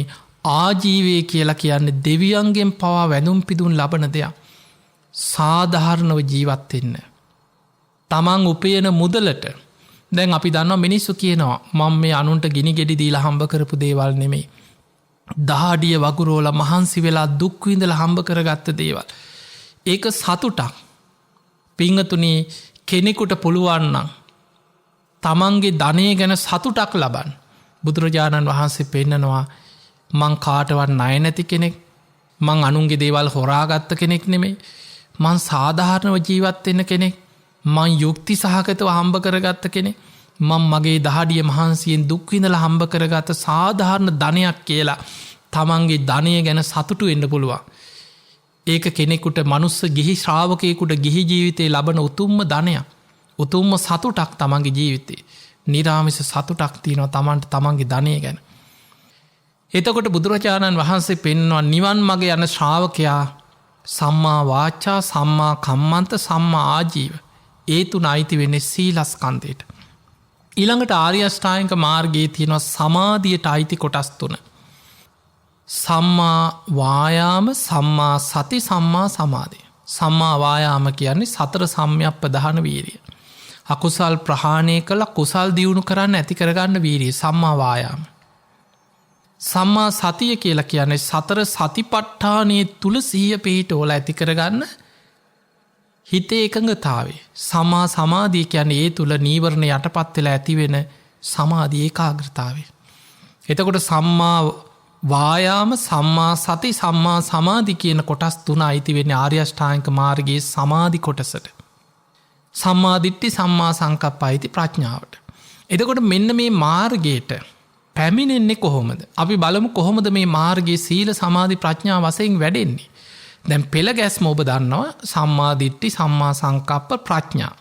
ආජීවය කියලා කියන්නේ දෙවියන්ගෙන් පවා වැඳුම් පිදුන් ලබන දෙයක්. සාධාරණව ජීවත්වෙන්න. තමන් උපයන මුදලට දැන් අපි දන්නවා මිනිස්සු කියනවා මං මේ අනුන්ට ගිනි ගෙඩි දීලා හම්බ කරපු දේවල් නෙමෙයි. දහඩිය වගුරෝල මහන්සි වෙලා දුක්විඳල හම්බ කරගත්ත දේවල්. ඒක සතුටක්. පිංහතුනේ කෙනෙකුට පුළුවන්නම් තමන්ගේ ධනය ගැන සතුටක් ලබන්. බුදුරජාණන් වහන්සේ පෙන්නනවා මං කාටවත් ණය නැති කෙනෙක් මං අනුන්ගේ දේවල් හොරාගත්ත කෙනෙක් නෙමෙයි. මං සාධාරණව ජීවත්වෙන්න කෙනෙක් මං යුක්ති සහගතව හම්බ කරගත්ත කෙනෙක් මං මගේ දහඩිය මහන්සියෙන් දුක්විඳල හම්බ කරගත සාධාරණ ධනයක් කියලා තමන්ගේ ධනය ගැන සතුටු එන්න පුළුවන්. ඒක කෙනෙකුට මනුස්ස ගිහි ශ්‍රාවකයකුට ගිහි ජීවිතය ලබන උතුම්ම ධනයක් උතුම්ම සතුටක් තමන්ගේ ජීවිතේ නිරාමිස සතුටක් තියනවා තමන්ට තමන්ගේ ධනය ගැන. එතකොට බුදුරජාණන් වහන්සේ පෙන්වා නිවන් මගේ යන ශ්‍රාවකයා සම්මා වාචා සම්මා කම්මන්ත සම්මා ආජීව ඒ තුන අයිති වෙන්නේ සීලස්කන්ධයට. ඊළඟට ආර්යෂ්ටායික මාර්ගයේ තියෙනවා සමාධියට අයිති කොටස් තුන. සම්මා වායාම සම්මා සති සම්මා සමාධිය. සම්මා වායාම කියන්නේ සතර සම්‍යක් ප්‍රධාන වීරිය. අකුසල් ප්‍රහාණය කළ කුසල් දියුණු කරන්න ඇති කරගන්න වීරිය සම්මා වායාම. සම්මා සතිය කියලා කියන්නේ සතර සතිපට්ඨානයේ තුල සිහිය පිහිටවල ඇති කරගන්න හිතේ එකඟතාවේ. සම්මා සමාධිය කියන්නේ ඒ තුල නීවරණ යටපත් වෙලා ඇති වෙන සමාධි ඒකාග්‍රතාවය. එතකොට සම්මා වායාම සම්මා සති සම්මා සමාධි කියන කොටස් තුන අයිති වෙන්නේ ආර්ය අෂ්ටාංගික මාර්ගයේ සමාධි කොටසට. සම්මා දිට්ඨි සම්මා සංකප්ප අයිති ප්‍රඥාවට. එතකොට මෙන්න මේ මාර්ගයට පැමිණෙන්නේ කොහොමද? අපි බලමු කොහොමද මේ මාර්ගයේ සීල සමාධි ප්‍රඥා වශයෙන් වැඩෙන්නේ. දැන් පෙළ ගැස්ම ඔබ දන්නවා සම්මා දිට්ඨි සම්මා සංකප්ප ප්‍රඥා.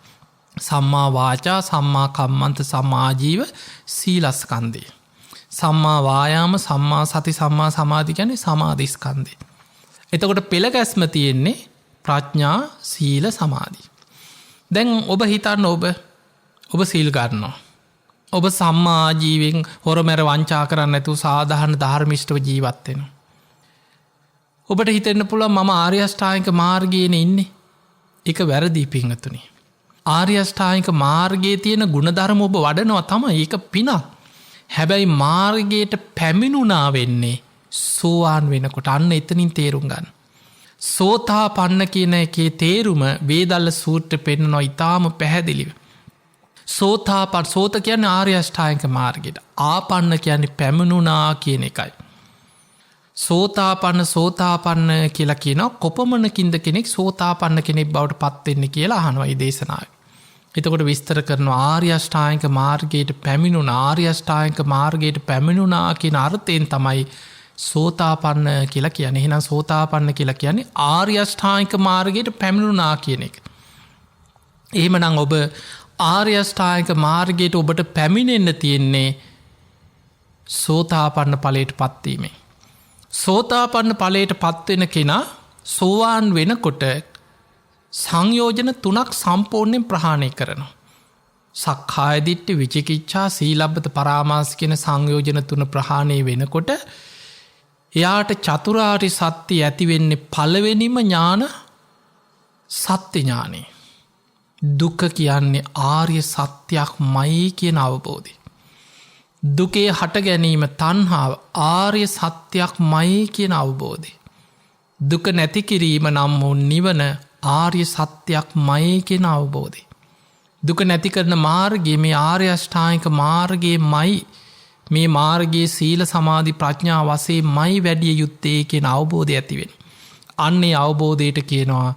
සම්මා වාචා සම්මා කම්මන්ත සම්මා ආජීව සීලස්කන්ධය. සම්මා වායාම සම්මා සති සම්මා සමාධි කියන්නේ සමාධි ස්කන්ධය. එතකොට පෙළ ගැස්ම තියෙන්නේ ප්‍රඥා සීල සමාධි. දැන් ඔබ හිතන්න ඔබ සීල් ගන්නවා. ඔබ සම්මා ආජීවෙන් හොරමැර වංචා කරන්න නැතුව සාධාරණ ධර්මිෂ්ඨව ජීවත් වෙනවා. ඔබට හිතෙන්න පුළුවන් මම ආර්ය අෂ්ටාංගික මාර්ගයේනේ ඉන්නේ. ඒක වැරදි පිංගතුනි. ආර්ය අෂ්ටාංගික මාර්ගයේ තියෙන ගුණධර්ම ඔබ වඩනවා තමයි. ඒක පිනක්. හැබැයි මාර්ගයට පැමිණුණා වෙන්නේ සෝවාන් වෙනකොට. අන්න එතනින් තේරුම් ගන්න. සෝතාපන්න කියන එකේ තේරුම වේදල්ල සූත්‍රය පෙන්නනවා ඉතාම පැහැදිලිව. සෝතාපන්න සෝත කියන්නේ ආර්ය අෂ්ටාංගික මාර්ගයට. ආපන්න කියන්නේ පැමිණුණා කියන එකයි. සෝතාපන්න කියලා කියනවා කොපමණකින්ද කෙනෙක් සෝතාපන්න කෙනෙක් බවට පත් වෙන්නේ කියලා අහනවා මේ දේශනාවේ. එතකොට විස්තර කරනවා ආර්ය අෂ්ටාංගික මාර්ගයට පැමිණුණා ආර්ය අෂ්ටාංගික මාර්ගයට පැමිණුණා කියන අර්ථයෙන් තමයි සෝතාපන්න කියලා කියන්නේ. එහෙනම් සෝතාපන්න කියලා කියන්නේ ආර්ය අෂ්ටාංගික මාර්ගයට පැමිණුණා කියන එක. එහෙමනම් ඔබ ආර්ය අෂ්ටාංගික මාර්ගයට ඔබට පැමිණෙන්න තියෙන්නේ සෝතාපන්න ඵලයට පත් වීමෙන්. සෝතාපන්න ඵලයට පත් වෙන කෙනා සෝවාන් වෙනකොට සංයෝජන 3ක් සම්පූර්ණයෙන් ප්‍රහාණය කරනවා. සක්කාය දිට්ඨි විචිකිච්ඡා සීලබ්බත පරාමාස කියන සංයෝජන 3 ප්‍රහාණය වෙනකොට එයාට චතුරාර්ය සත්‍ය ඇති වෙන්නේ පළවෙනිම ඥාන සත්‍ය ඥානෙ. දුක කියන්නේ ආර්ය සත්‍යයක්මයි කියන අවබෝධය. දුකේ හට ගැනීම තණ්හාව ආර්ය සත්‍යයක්මයි කියන අවබෝධය. දුක නැති කිරීම නම් වූ නිවන ආර්ය සත්‍යයක් මයි කෙන අවබෝධය. දුක නැති කරන මාර්ගයේ මේ ආර්ය අෂ්ටාංගික මාර්ගයේ මයි මේ මාර්ගයේ සීල සමාධි ප්‍රඥා වශයෙන් මයි වැඩිය යුත්තේ කියන අවබෝධය ඇතිවෙන. අන්නේ අවබෝධයට කියනවා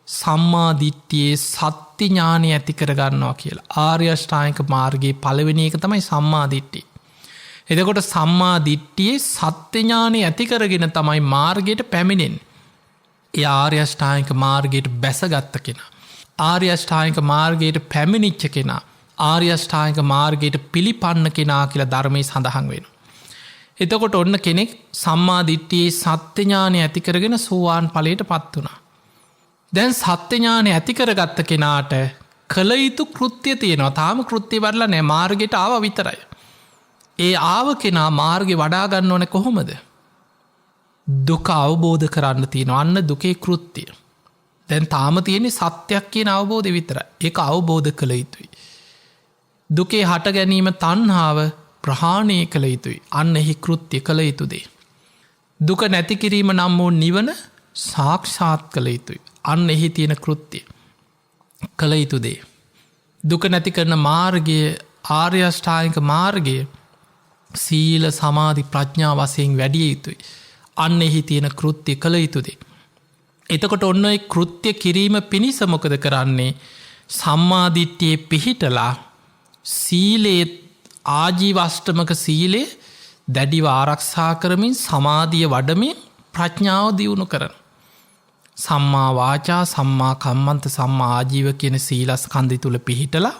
සම්මා දිට්ඨියේ සත්‍ය ඥානය ඇති කරගන්නවා කියලා. ආර්ය අෂ්ටාංගික මාර්ගයේ පළවෙනි එක තමයි සම්මා දිට්ඨිය. එතකොට සම්මා දිට්ඨියේ සත්‍ය ඥානය ඇති කරගෙන තමයි මාර්ගයට පැමිණෙන්නේ. ඒ ආර්ය අෂ්ටාංගික මාර්ගයට බැසගත්ත කෙනා. ආර්ය අෂ්ටාංගික මාර්ගයට පැමිණිච්ච කෙනා. ආර්ය අෂ්ටාංගික මාර්ගයට පිළිපන්න කෙනා කියලා ධර්මයේ සඳහන් වෙනවා. එතකොට ඔන්න කෙනෙක් සම්මා දිට්ඨියේ සත්‍ය ඥානය ඇති කරගෙන සෝවාන් ඵලයට පත් වුණා. දැන් සත්‍ය ඥානය ඇති කරගත්ත කෙනාට කළ යුතු කෘත්‍ය තියෙනවා. තාම කෘත්‍ය වඩලා නැහැ. මාර්ගයට ආවා විතරයි. ඒ ආව කෙනා මාර්ගේ වඩා ගන්න ඕනේ කොහොමද? දුක අවබෝධ කරන්න තියෙනවා. අන්න දුකේ කෘත්‍යය. දැන් තාම තියෙන්නේ සත්‍යයක් කියන අවබෝධය විතරයි. ඒක අවබෝධ කළ යුතුයි. දුකේ හට ගැනීම තණ්හාව ප්‍රහාණය කළ යුතුයි. අන්න එහි කෘත්‍ය කළ යුතු දේ. දුක නැති කිරීම නම් වූ නිවන සාක්ෂාත් කළ යුතුයි. අන්න එහි තියෙන කෘත්‍ය කළ යුතු දේ. දුක නැති කරන මාර්ගය ආර්ය අෂ්ටාංගික මාර්ගය සීල සමාධි ප්‍රඥා වශයෙන් වැඩිය යුතුයි. අන්න එහි තියෙන කෘත්‍ය කළ යුතු දේ. එතකොට ඔන්න ඒ කෘත්‍ය කිරීම පිණිස මොකද කරන්නේ? සම්මා දිට්ඨියේ පිහිටලා සීලේ ආජීවෂ්ටමක සීලේ දැඩිව ආරක්ෂා කරමින් සමාධිය වඩමින් ප්‍රඥාව දියුණු කරන. සම්මා වාචා සම්මා කම්මන්ත සම්මා ආජීව කියන සීලස්කන්ධය තුල පිහිටලා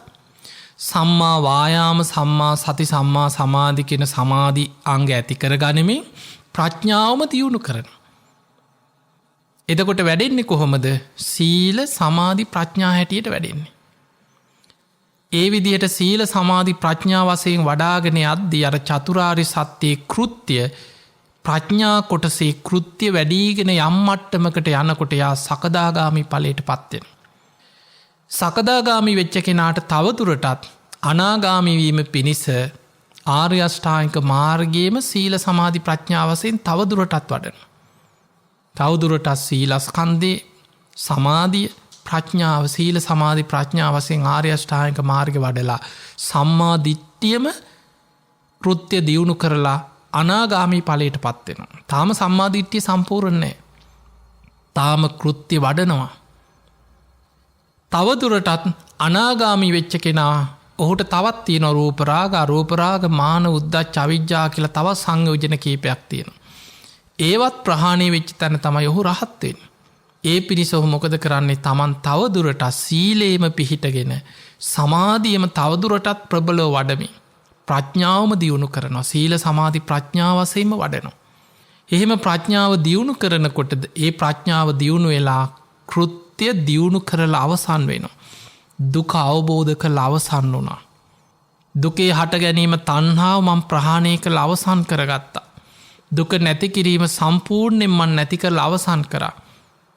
සම්මා වායාම සම්මා සති සම්මා සමාධි කියන සමාධි අංග ඇති කරගනිමින් ප්‍රඥාවම දියුණු කරන. එතකොට වැඩෙන්නේ කොහොමද? සීල සමාධි ප්‍රඥා හැටියට වැඩෙන්නේ. ඒ විදිහට සීල සමාධි ප්‍රඥා වශයෙන් වඩාගෙන යද්දී අර චතුරාර්ය සත්‍යයේ කෘත්‍ය ප්‍රඥා කොටසේ කෘත්‍ය වැඩිගෙන යම් මට්ටමකට යනකොට යා සකදාගාමි ඵලයට පත් වෙනවා. සකදාගාමි වෙච්ච කෙනාට තවදුරටත් අනාගාමි වීම පිණිස ආර්ය අෂ්ටාංගික මාර්ගයේම සීල සමාධි ප්‍රඥා වශයෙන් තවදුරටත් වඩනවා. තවදුරටත් සීලස්කන්ධේ සමාධිය ප්‍රඥාව සීල සමාධි ප්‍රඥා වශයෙන් ආර්ය අෂ්ටාංගික මාර්ගය වඩලා සම්මා දිට්ඨියම කෘත්‍ය දියුණු කරලා අනාගාමී ඵලයට පත් වෙනවා. තාම සම්මා දිට්ඨිය සම්පූර්ණ නැහැ. තාම කෘත්‍ය වඩනවා. තවදුරටත් අනාගාමී වෙච්ච කෙනා ඔහුට තවත් තියෙන රූප රාග අරූප රාග මාන උද්ධච්ච අවිජ්ජා කියලා තවත් සංයෝජන කීපයක් තියෙනවා. ඒවත් ප්‍රහාණය වෙච්ච තැන තමයි ඔහු රහත් වෙන්නේ. ඒ පිණිස ඔහු මොකද කරන්නේ? Taman තවදුරටත් සීලේම පිහිටගෙන සමාධියම තවදුරටත් ප්‍රබලව වඩමින් ප්‍රඥාවම දියුණු කරනවා. සීල සමාධි ප්‍රඥා වශයෙන්ම වඩනවා. එහෙම ප්‍රඥාව දියුණු කරනකොටද ඒ ප්‍රඥාව දියුණු වෙලා කෘත්‍ය දියුණු කරලා අවසන් වෙනවා. දුක අවබෝධ කරලා අවසන් වුණා. දුකේ හට ගැනීම තණ්හාව මම ප්‍රහාණය කරලා අවසන් කරගත්තා. දුක නැති කිරීම සම්පූර්ණයෙන් මම නැති කරලා අවසන් කරා.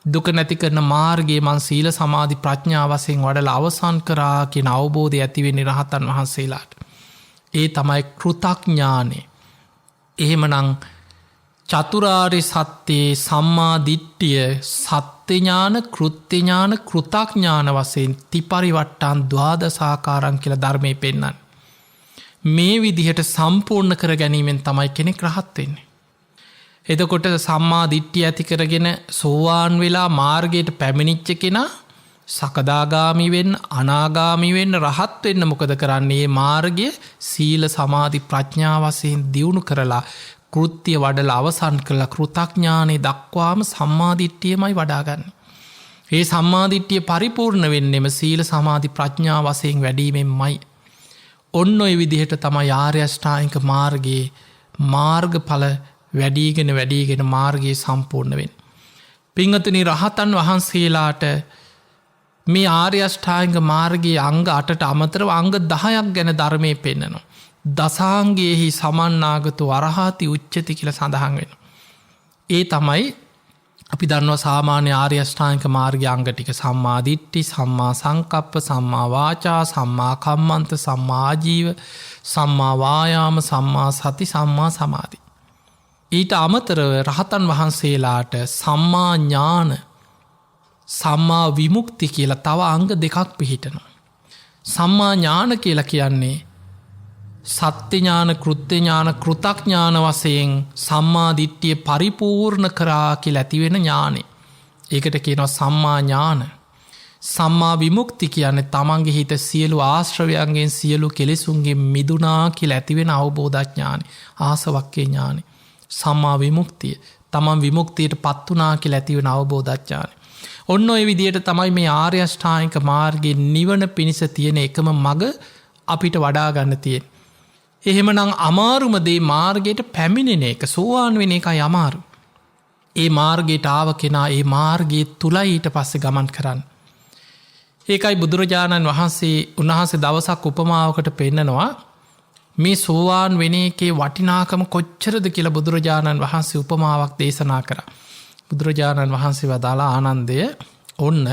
දුක නැති කරන මාර්ගයේ මං සීල සමාධි ප්‍රඥා වශයෙන් වඩලා අවසන් කරා කියන අවබෝධය ඇති වෙන්නේ රහතන් වහන්සේලාට. ඒ තමයි කෘතඥානෙ. එහෙමනම් චතුරාර්ය සත්‍යයේ සම්මා දිට්ඨිය සත්‍ය ඥාන කෘත්‍ය ඥාන කෘතඥාන වශයෙන් ත්‍රිපරිවට්ටාන් ද්වාදසාකාරං කියලා ධර්මයේ පෙන්නන්නේ. මේ විදිහට සම්පූර්ණ කර ගැනීමෙන් තමයි කෙනෙක් රහත් වෙන්නේ. එතකොට සම්මා දිට්ඨිය ඇති කරගෙන සෝවාන් වෙලා මාර්ගයට පැමිණිච්ච කෙනා සකදාගාමි වෙන්න අනාගාමි වෙන්න රහත් වෙන්න මොකද කරන්නේ? මාර්ගය සීල සමාධි ප්‍රඥා වශයෙන් දියුණු කරලා කෘත්‍ය වඩලා අවසන් කළා කෘතඥානෙ දක්වාම සම්මා දිට්ඨියමයි වඩාගන්නේ. මේ සම්මා දිට්ඨිය පරිපූර්ණ වෙන්නෙම සීල සමාධි ප්‍රඥා වශයෙන් වැඩිමෙන්මයි. ඔන්න ඔය විදිහට තමයි ආර්ය අෂ්ටාංගික මාර්ගයේ මාර්ගඵල වැඩිගෙන මාර්ගයේ සම්පූර්ණ වෙන්නේ. පින්වතුනි, රහතන් වහන්සේලාට මේ ආර්ය අෂ්ටාංගික මාර්ගයේ අංග 8ට අමතරව අංග 10ක් ගැන ධර්මයේ පෙන්නනවා. දසාංගයේහි සමන්නාගතෝ අරහති උච්චති කියලා සඳහන් වෙනවා. ඒ තමයි අපි දන්නවා සාමාන්‍ය ආර්ය අෂ්ටාංගික මාර්ගයේ අංග ටික: සම්මා දිට්ඨි, සම්මා සංකප්ප, සම්මා වාචා, සම්මා කම්මන්ත, සම්මා ආජීව, සම්මා වායාම, සම්මා සති, සම්මා සමාධි. ඊට අමතරව රහතන් වහන්සේලාට සම්මා ඥාන සම්මා විමුක්ති කියලා තව අංග දෙකක් පිහිටනවා. සම්මා ඥාන කියලා කියන්නේ සත්‍ය ඥාන කෘත්‍ය ඥාන කෘතඥාන වශයෙන් සම්මාදිට්ඨිය පරිපූර්ණ කරා කියලා ඇතිවෙන ඥානෙ. ඒකට කියනවා සම්මා ඥාන. සම්මා විමුක්ති කියන්නේ තමන්ගේ හිත සියලු ආශ්‍රවයන්ගෙන් සියලු කෙලෙසුන්ගේ මිදුනා කියලා ඇතිවෙන අවබෝධඥානෙ. ආසවක්කේ ඥානෙ. සම්මා විමුක්තිය තමන් විමුක්තියට පත් වුනා කියලා ඇතිවෙන අවබෝධඥානෙ. ඔන්න ඔය විදියට තමයි මේ ආර්ය අෂ්ටාංගික මාර්ගයේ නිවන පිණිස තියෙන එකම මඟ අපිට වඩා ගන්න තියෙන. එහෙමනම් අමාරුම දේ මාර්ගයට පැමිණෙන එක සෝවාන් වෙන එකයි අමාරු. ඒ මාර්ගයට ආව කෙනා ඒ මාර්ගයේ තුලයි ඊට පස්සේ ගමන් කරන්න. ඒකයි බුදුරජාණන් වහන්සේ උන්වහන්සේ දවසක් උපමාවකට පෙන්නනවා මේ සෝවාන් වෙන එකේ වටිනාකම කොච්චරද කියලා බුදුරජාණන් වහන්සේ උපමාවක් දේශනා කරා. බුදුරජාණන් වහන්සේ වදාලා ආනන්දය ඔන්න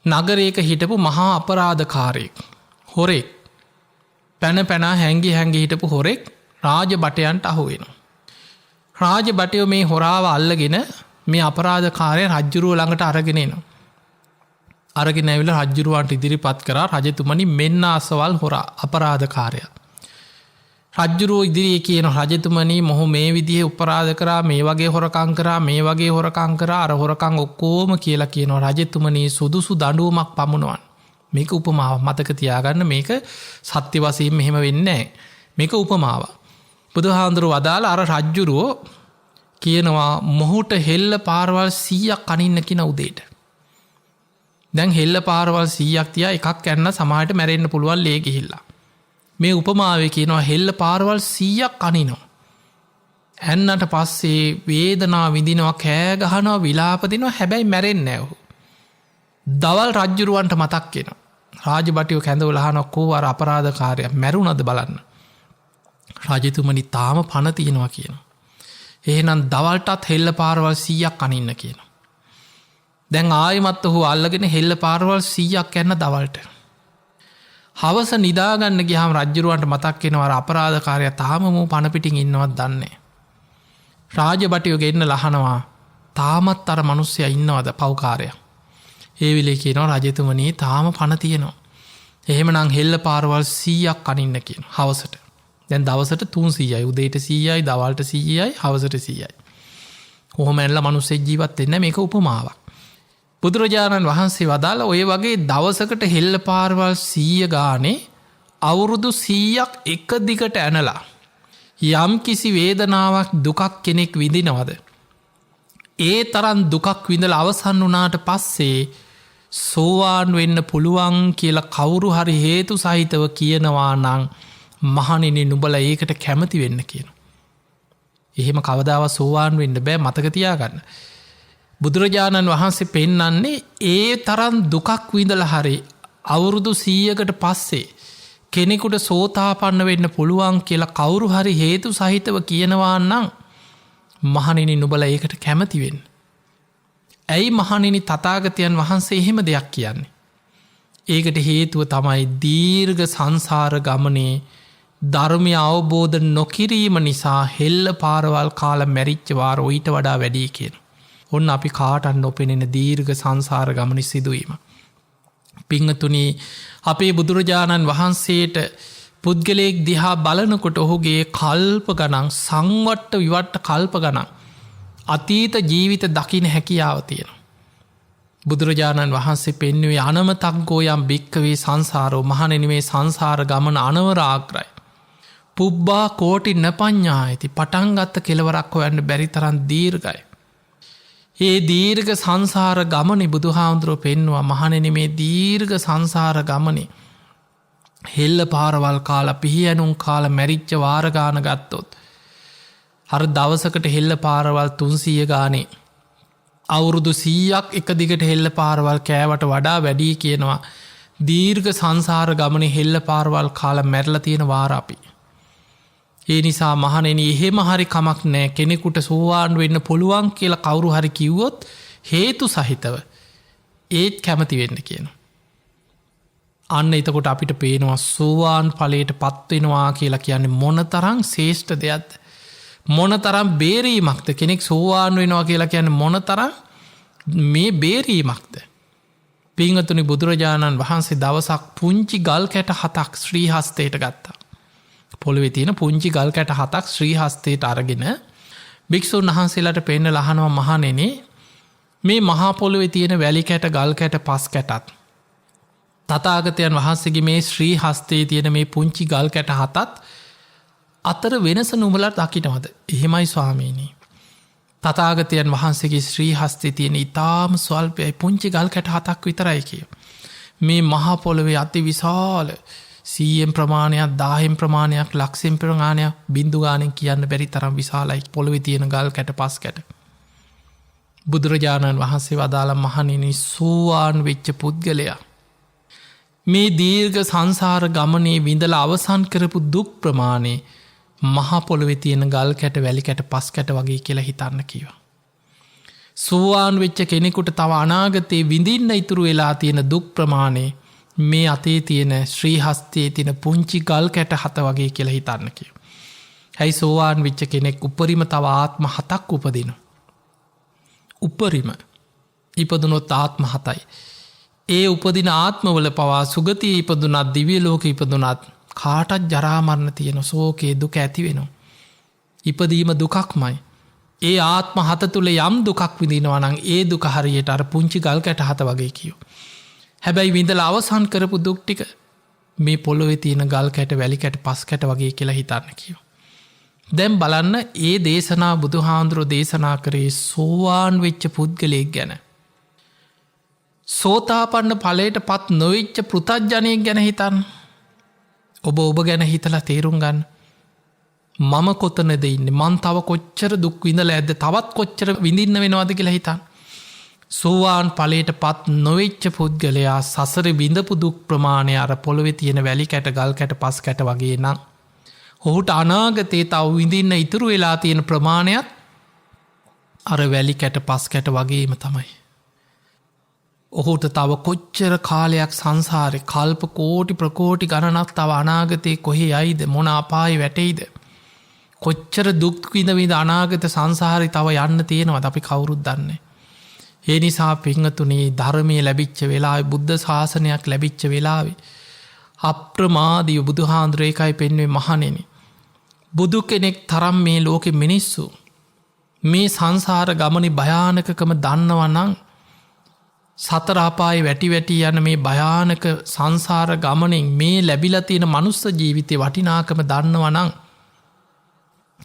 නගරයක හිටපු මහා අපරාධකාරයෙක් හොරෙක් පැන පැනා හැංගි හැංගි හිටපු හොරෙක් රාජ බටයන්ට අහුවෙන. රාජ බටයෝ මේ හොරාව අල්ලගෙන මේ අපරාධකාරය රජ්ජුරුව ළඟට අරගෙනනවා. අරගෙන ඇවිල රජ්ජුරුවන්ට ඉදිරිපත් කරා රජතුමනි මෙන්න අසවල් හොරා අපරාධකාරය. රජ්ජුරුව ඉදිරියේ කියන රජතුමනී මොහු මේ විදිහ උපරාධ කරා මේ වගේ හොරකං කරා මේ වගේ හොරකං කරා අර හොරකං ඔක්කෝම කියලා කියනවා රජතුමනී සුදුසු දඩුවමක් පමුණුවන්. මේක උපමාව මතක තියාගන්න මේක සත්‍ය වසයෙන් මෙහෙම වෙන්නේ මේක උපමාව. බුදුහාඳුරු වදාළ අර රජ්ජුරුවෝ කියනවා මොහුට හෙල්ල පාරවල් 100ක් කනින්න කින උදේට. දැන් හෙල්ල පාරවල් 100ක් තියා එකක් ඇන්න සමායට මැරෙන්න්න පුළුවන් ලේ ගිහිල්ලා. මේ උපමාවේ කියනවා හෙල්ල පාරවල් 100ක් කනිනවා. ඇන්නට පස්සේ වේදනා විඳිනවා කෑගහනවා විලාපදිනවා හැබැයි මැරෙන් නෑහු. දවල් රජ්ජුරුවන්ට මතක් කියෙන. රාජබටියෝ කැඳවලහනොක්කෝ අර අපරාධකාරය මැරුණද බලන්න. රජතුමනි තාම පනතියෙනවා කියන. එහෙනම් දවල්ටත් හෙල්ල පාරවල් 100ක් කනින්න කියන. දැන් ආයමත් ඔහු අල්ලගෙන හෙල්ල පාරවල් 100ක් ඇන්න දවල්ට. හවස නිදාගන්න ගිහම රජ්ජුරුවන්ට මතක් වෙනවර අපරාධකාරය තාම මූ පණපිටින් ඉන්නවත් දන්නේ. රාජබටියෝ ගෙන්න්න ලහනවා තාමත් අර මනුස්්‍යය ඉන්නවද පවකාරය. ඒ විලේ කියනවා රජතුමනී තාම පණ තියෙනවා. එහෙම නං හෙල්ල පාරවල් 100ක් කනින්න කියන හවසට. දැන් දවසට 300යි උදේට 100යි දවල්ට 100යි හවසට 100යි. කොහොම ඇල්ල මනුස්සේ ජීවත් එන්න මේක උපමාවක්. බුදුරජාණන් වහන්සේ වදාළ ඔය වගේ දවසකට හෙල්ල පාරවල් 100 ගානේ අවුරුදු 100ක් එක දිගට ඇනලා යම් කිසි වේදනාවක් දුකක් කෙනෙක් විඳිනවද. ඒ තරන් දුකක් විඳල අවසන් වනාට පස්සේ සෝවාන් වෙන්න පුළුවන් කියලා කවුරු හරි හේතු සහිතව කියනවා නං මහනිනි නුබල ඒකට කැමති වෙන්න කියන. එහෙම කවදාව සෝවාන් වෙන්න බෑ මතකතියාගන්න. බුදුරජාණන් වහන්සේ පෙන්නන්නේ ඒ තරන් දුකක් විඳල හරි අවුරුදු 100කට පස්සේ කෙනෙකුට සෝතාපන්න වෙන්න පුළුවන් කියලා කවුරු හරි හේතු සහිතව කියනවා නම් මහනිනි නුබල ඒකට කැමතිවෙන්. ඇයි මහනිනි තතාගතයන් වහන්සේ එහෙම දෙයක් කියන්නේ. ඒකට හේතුව තමයි දීර්ඝ සංසාර ගමනේ ධර්මය අවබෝධ නොකිරීම නිසා හෙල්ල පාරවල් කාල මැරිච්චවාර ඔයිට වඩා වැඩී කියන. ඔන්න අපි කාටන් නොපෙනෙන දීර්ඝ සංසාර ගමනි සිදුවීම. පිංහතුනී අපේ බුදුරජාණන් වහන්සේට පුද්ගලයෙක් දිහා බලනකොට ඔහුගේ කල්ප ගනන් සංවට්ට විවට්ට කල්ප ගනන් අතීත ජීවිත දකින හැකියාව තියෙන. බුදුරජාණන් වහන්සේ පෙන්නුවේ අනමතක්ගෝ යම් භික්කවේ සංසාරෝ මහනෙනිවේ සංසාර ගමන අනවරාග්‍රයි. පුබ්බා කෝටි නපඥා ඇති පටන්ගත්ත කෙලවරක් හොයන්න බැරි තරන් දීර්ගයි. ඒ දීර්ඝ සංසාර ගමනි බුදුහාමුදුරුව පෙන්වා මහනෙන මේ දීර්ඝ සංසාර ගමනි හෙල්ල පාරවල් කාල පිහියනුම් කාල මැරිච්ච වාරගාන ගත්තොත්. හර දවසකට හෙල්ල පාරවල් 300 ගානේ අවුරුදු 100ක් එක දිගට හෙල්ල පාරවල් කෑවට වඩා වැඩී කියනවා දීර්ඝ සංසාර ගමන හෙල්ල පාරවල් කාල මැරල තියෙන වාරාපි. ඒ නිසා මහනෙන එහෙම හරි කමක් නෑ කෙනෙකුට සෝවාන් වෙන්න පුළුවන් කියලා කවුරු හරි කිව්වොත් හේතු සහිතව ඒත් කැමති වෙන්න කියන. අන්න එතකොට අපිට පේනවා සෝවාන් ඵලයට පත්වෙනවා කියලා කියන්නේ මොන තරං ශේෂ්ඨ දෙයක්ද. මොන තරම් බේරීමක්ද කෙනෙක් සෝවාන් වෙනවා කියලා කියන්න මොන තරම් මේ බේරීමක්ද. පිංහතුනි බුදුරජාණන් වහන්සේ දවසක් පුංචි ගල් කැට 7ක් ශ්‍රී හස්තයට ගත්තා. පොළොවේ තියෙන පුංචි ගල් කැට 7ක් ශ්‍රී හස්තයට අරගෙන භික්ෂුන් වහන්සේලාට පෙන්න ලහනවා මහණෙනි මේ මහා පොළොවේ තියෙන වැලි කැට ගල් කැට පස් කැටත් තථාගතයන් වහන්සේගේ මේ ශ්‍රී හස්තයේ තියෙන මේ පුංචි ගල් කැට 7ත් අතර වෙනස නුඹලා දකින්නවද? එහෙමයි ස්වාමීනි. තථාගතයන් වහන්සේගේ ශ්‍රී හස්තයේ තියෙන ඊටාම ස්වල්පයි පුංචි ගල් කැට 7ක් විතරයි කිය. මේ මහා පොළොවේ අති විශාල 100න් ප්‍රමාණයක් 10න් ප්‍රමාණයක් ලක්ෂෙන් ප්‍රමාණයක් බිඳු ගානෙන් කියන්න බැරි තරම් විශාලයි පොළොවේ තියෙන ගල් කැට පස් කැට. බුදුරජාණන් වහන්සේ වදාළ මහණෙනි සෝවාන් වෙච්ච පුද්ගලයා මේ දීර්ඝ සංසාර ගමනේ විඳලා අවසන් කරපු දුක් ප්‍රමාණය මහා පොළොවේ තියෙන ගල් කැට වැලි කැට පස් කැට වගේ කියලා හිතන්න කිව්වා. සෝවාන් වෙච්ච කෙනෙකුට තව අනාගතේ විඳින්න ඉතුරු වෙලා තියෙන දුක් ප්‍රමාණය මේ අතේ තියෙන ශ්‍රී හස්තයේ තියෙන පුංචි ගල් කැට 7 වගේ කියලා හිතන්න කිව්වා. හැයි සෝවාන් වෙච්ච කෙනෙක් උපරිම තව ආත්ම 7ක් උපදිනවා. උපරිම ඉපදුනොත් ආත්ම 7යි. ඒ උපදින ආත්මවල පවා සුගතිය ඉපදුනත් දිව්‍ය ලෝකෙ ඉපදුනත් කාටත් ජරා මරණ තියෙන ශෝකේ දුක ඇති වෙනවා. ඉපදීම දුකක්මයි. ඒ ආත්ම 7 තුල යම් දුකක් විඳිනවා නම් ඒ දුක හරියට අර පුංචි ගල් කැට 7 වගේ කියෝ. හැබැයි විඳලා අවසන් කරපු දුක් ටික මේ පොළොවේ තියෙන ගල් කැට වැලි කැට පස් කැට වගේ කියලා හිතන්න කියෝ. දැන් බලන්න ඒ දේශනා බුදුහාඳුරෝ දේශනා කරේ සෝවාන් වෙච්ච පුද්ගලයෙක් ගැන. සෝතාපන්න ඵලයට පත් නොවෙච්ච පෘථග්ජනයෙක් ගැන හිතන්න. ඔබ ගැන හිතලා තේරුම් ගන්න. මම කොතනද ඉන්නේ? මං තව කොච්චර දුක් විඳලා ඇද්ද? තවත් කොච්චර විඳින්න වෙනවද කියලා හිතන්න. සෝවාන් ඵලයට පත් නොවෙච්ච පුද්ගලයා සසරේ විඳපු දුක් ප්‍රමාණය අර පොළොවේ තියෙන වැලි කැට ගල් කැට පස් කැට වගේ නම් ඔහුට අනාගතේ තව විඳින්න ඉතුරු වෙලා තියෙන ප්‍රමාණයත් අර වැලි කැට පස් කැට වගේම තමයි. ඔහුට තව කොච්චර කාලයක් සංසාරේ කල්ප කෝටි ප්‍රකෝටි ගණනක් තව අනාගතේ කොහේ යයිද? මොන අපායේ වැටෙයිද? කොච්චර දුක් විඳ අනාගත සංසාරේ තව යන්න තියෙනවද අපි කවුරුත් දන්නේ. ඒ නිසා පින්වතුනි ධර්මයේ ලැබිච්ච වෙලාවේ බුද්ධ ශාසනයක් ලැබිච්ච වෙලාවේ අප්‍රමාදීව බුදුහාඳුරේ එකයි පෙන්වන්නේ මහණෙනි. බුදු කෙනෙක් තරම් මේ ලෝකෙ මිනිස්සු මේ සංසාර ගමනේ භයානකකම දන්නවා නම් සතර අපායේ වැටි වැටි යන මේ භයානක සංසාර ගමනෙන් මේ ලැබිලා තියෙන මනුස්ස ජීවිතේ වටිනාකම දන්නවා නම්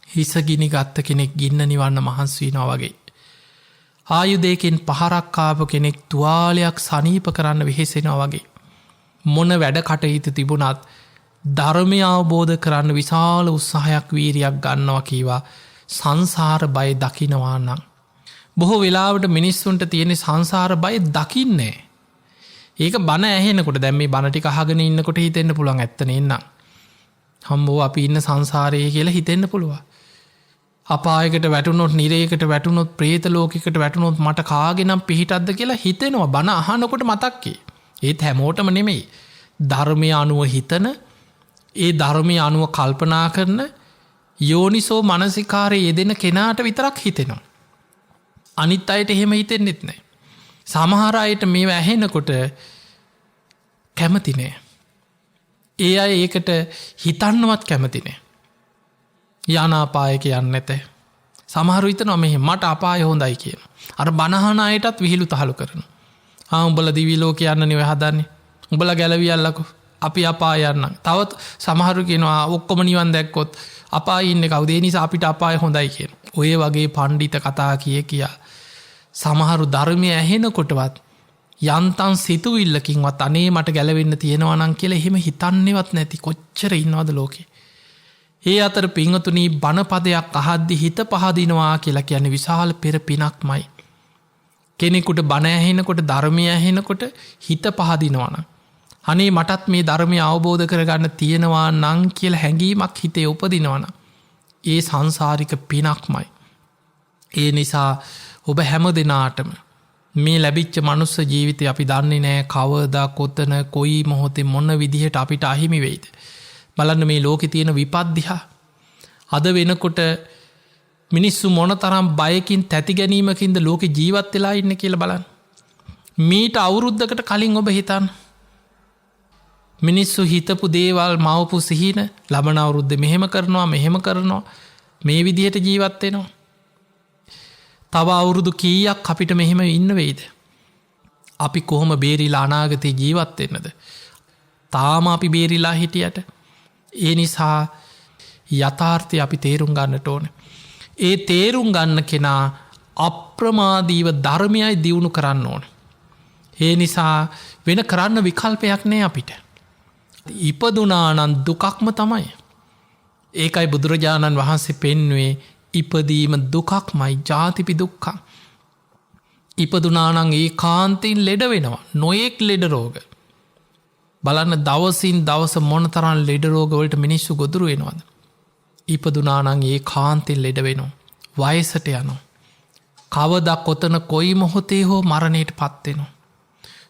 හිස ගිනි ගත්ත කෙනෙක් ගින්න නිවන්න මහන්සි වෙනවා වගේ. ආයුධයකින් පහරක් ආපු කෙනෙක් තුවාලයක් සනීප කරන්න වෙහෙසෙනවා වගේ. මොන වැඩ කටයුතු තිබුණත් ධර්මය අවබෝධ කරන්න විශාල උත්සාහයක් වීරියක් ගන්නවා කීවා සංසාර බය දකිනවා නම්. බොහෝ වෙලාවට මිනිස්සුන්ට තියෙන සංසාර බය දකින්නේ. ඒක බණ ඇහෙනකොට දැන් මේ බණ ටික අහගෙන ඉන්නකොට හිතෙන්න පුළුවන් ඇත්තනේ නං. හම්බෝ අපි ඉන්න සංසාරයේ කියලා හිතෙන්න පුළුවන්. අපායකට වැටුනොත් නිරේකට වැටුනොත් ප්‍රේත ලෝකයකට වැටුනොත් මට කාගෙනම් පිහිටක්ද කියලා හිතෙනවා බණ අහනකොට මතක්කේ. ඒත් හැමෝටම නෙමෙයි. ධර්මය අනුව හිතන ඒ ධර්මය අනුව කල්පනා කරන යෝනිසෝ මනසිකාරයේ යෙදෙන කෙනාට විතරක් හිතෙනවා. අනිත් අයට එහෙම හිතෙන්නෙත් නෑ. සමහර අයට මේවා ඇහෙනකොට කැමති නෑ. ඒ අය ඒකට හිතන්නවත් කැමති නෑ. යන අපායක යන්න නැත. සමහරු හිතනවා මෙහෙ මට අපාය හොඳයි කියන. අර බනහන අයටත් විහිළු තහළු කරනවා. උඹල දිවි ලෝකේ යන්න නෙවෙයි හදන්නේ. උඹලා ගැලවියල්ලකෝ. අපි අපාය යන්නම්. තවත් සමහරු කියනවා ඔක්කොම නිවන් දැක්කොත් අපායේ ඉන්නේ කවුද? ඒ නිසා අපිට අපාය හොඳයි කියන. ඔය වගේ පඬිත කතා කියා සමහරු ධර්මය ඇහෙනකොටවත් යන්තම් සිතුවිල්ලකින්වත් අනේ මට ගැලවෙන්න තියෙනවා නම් කියලා එහෙම හිතන්නේවත් නැති කොච්චර ඉන්නවද ලෝකේ. ඒ අතර පින්වතුනි බණපදයක් අහද්දි හිත පහදිනවා කියලා කියන්නේ විශාල පෙර පිනක්මයි. කෙනෙකුට බණ ඇහෙනකොට ධර්මය ඇහෙනකොට හිත පහදිනවා නම් අනේ මටත් මේ ධර්මය අවබෝධ කරගන්න තියෙනවා නම් කියලා හැඟීමක් හිතේ උපදිනවා නම් ඒ සංසාරික පිනක්මයි. ඒ නිසා ඔබ හැම දෙනාටම මේ ලැබිච්ච මනුස්ස ජීවිතය අපි දන්නේ නෑ කවදා කොතන කොයි මොහොතේ මොන විදිහට අපිට අහිමි වෙයිද. බලන්න මේ ලෝකෙ තියෙන විපත් දිහා. අද වෙනකොට මිනිස්සු මොන තරම් බයකින් තැති ගැනීමකින්ද ලෝකෙ ජීවත් වෙලා ඉන්න කියල බලන්න. මීට අවුරුද්ධකට කලින් ඔබ හිතන්න. මිනිස්සු හිතපු දේවල් මවපු සිහින ලබන අවුරුද්ධ මෙහෙම කරනවා මේ විදිහට ජීවත්වෙනවා. තව අවුරුදු කීයක් අපිට මෙහෙම ඉන්න වෙයිද. අපි කොහොම බේරිලා අනාගතය ජීවත්වෙන්නද. තාම අපි බේරිලා හිටියට ඒ නිසා යථාර්ථය අපි තේරුම් ගන්නට ඕන. ඒ තේරුම් ගන්න කෙනා අප්‍රමාදීව ධර්මයයි දියුණු කරන්න ඕන. ඒ නිසා වෙන කරන්න විකල්පයක් නෑ අපිට. ඉපදුනානන් දුකක්ම තමයි. ඒකයි බුදුරජාණන් වහන්සේ පෙන්වේ ඉපදීම දුකක්මයි ජාතිපි දුක්කා. ඉපදුනානං ඒ කාන්තීන් ලෙඩ වෙනවා නොයෙක් ලෙඩ රෝග. බලන්න දවසින් දවස මොන තරන් ලෙඩ රෝගවලට මිනිස්සු ගොදුරු වෙනවාද. ඉපදුනානං ඒ කාන්තිල් ලෙඩ වෙනවා. වයසට යනවා. කවදක් කොතන කොයි මොහොතේ හෝ මරණයට පත්වෙනවා.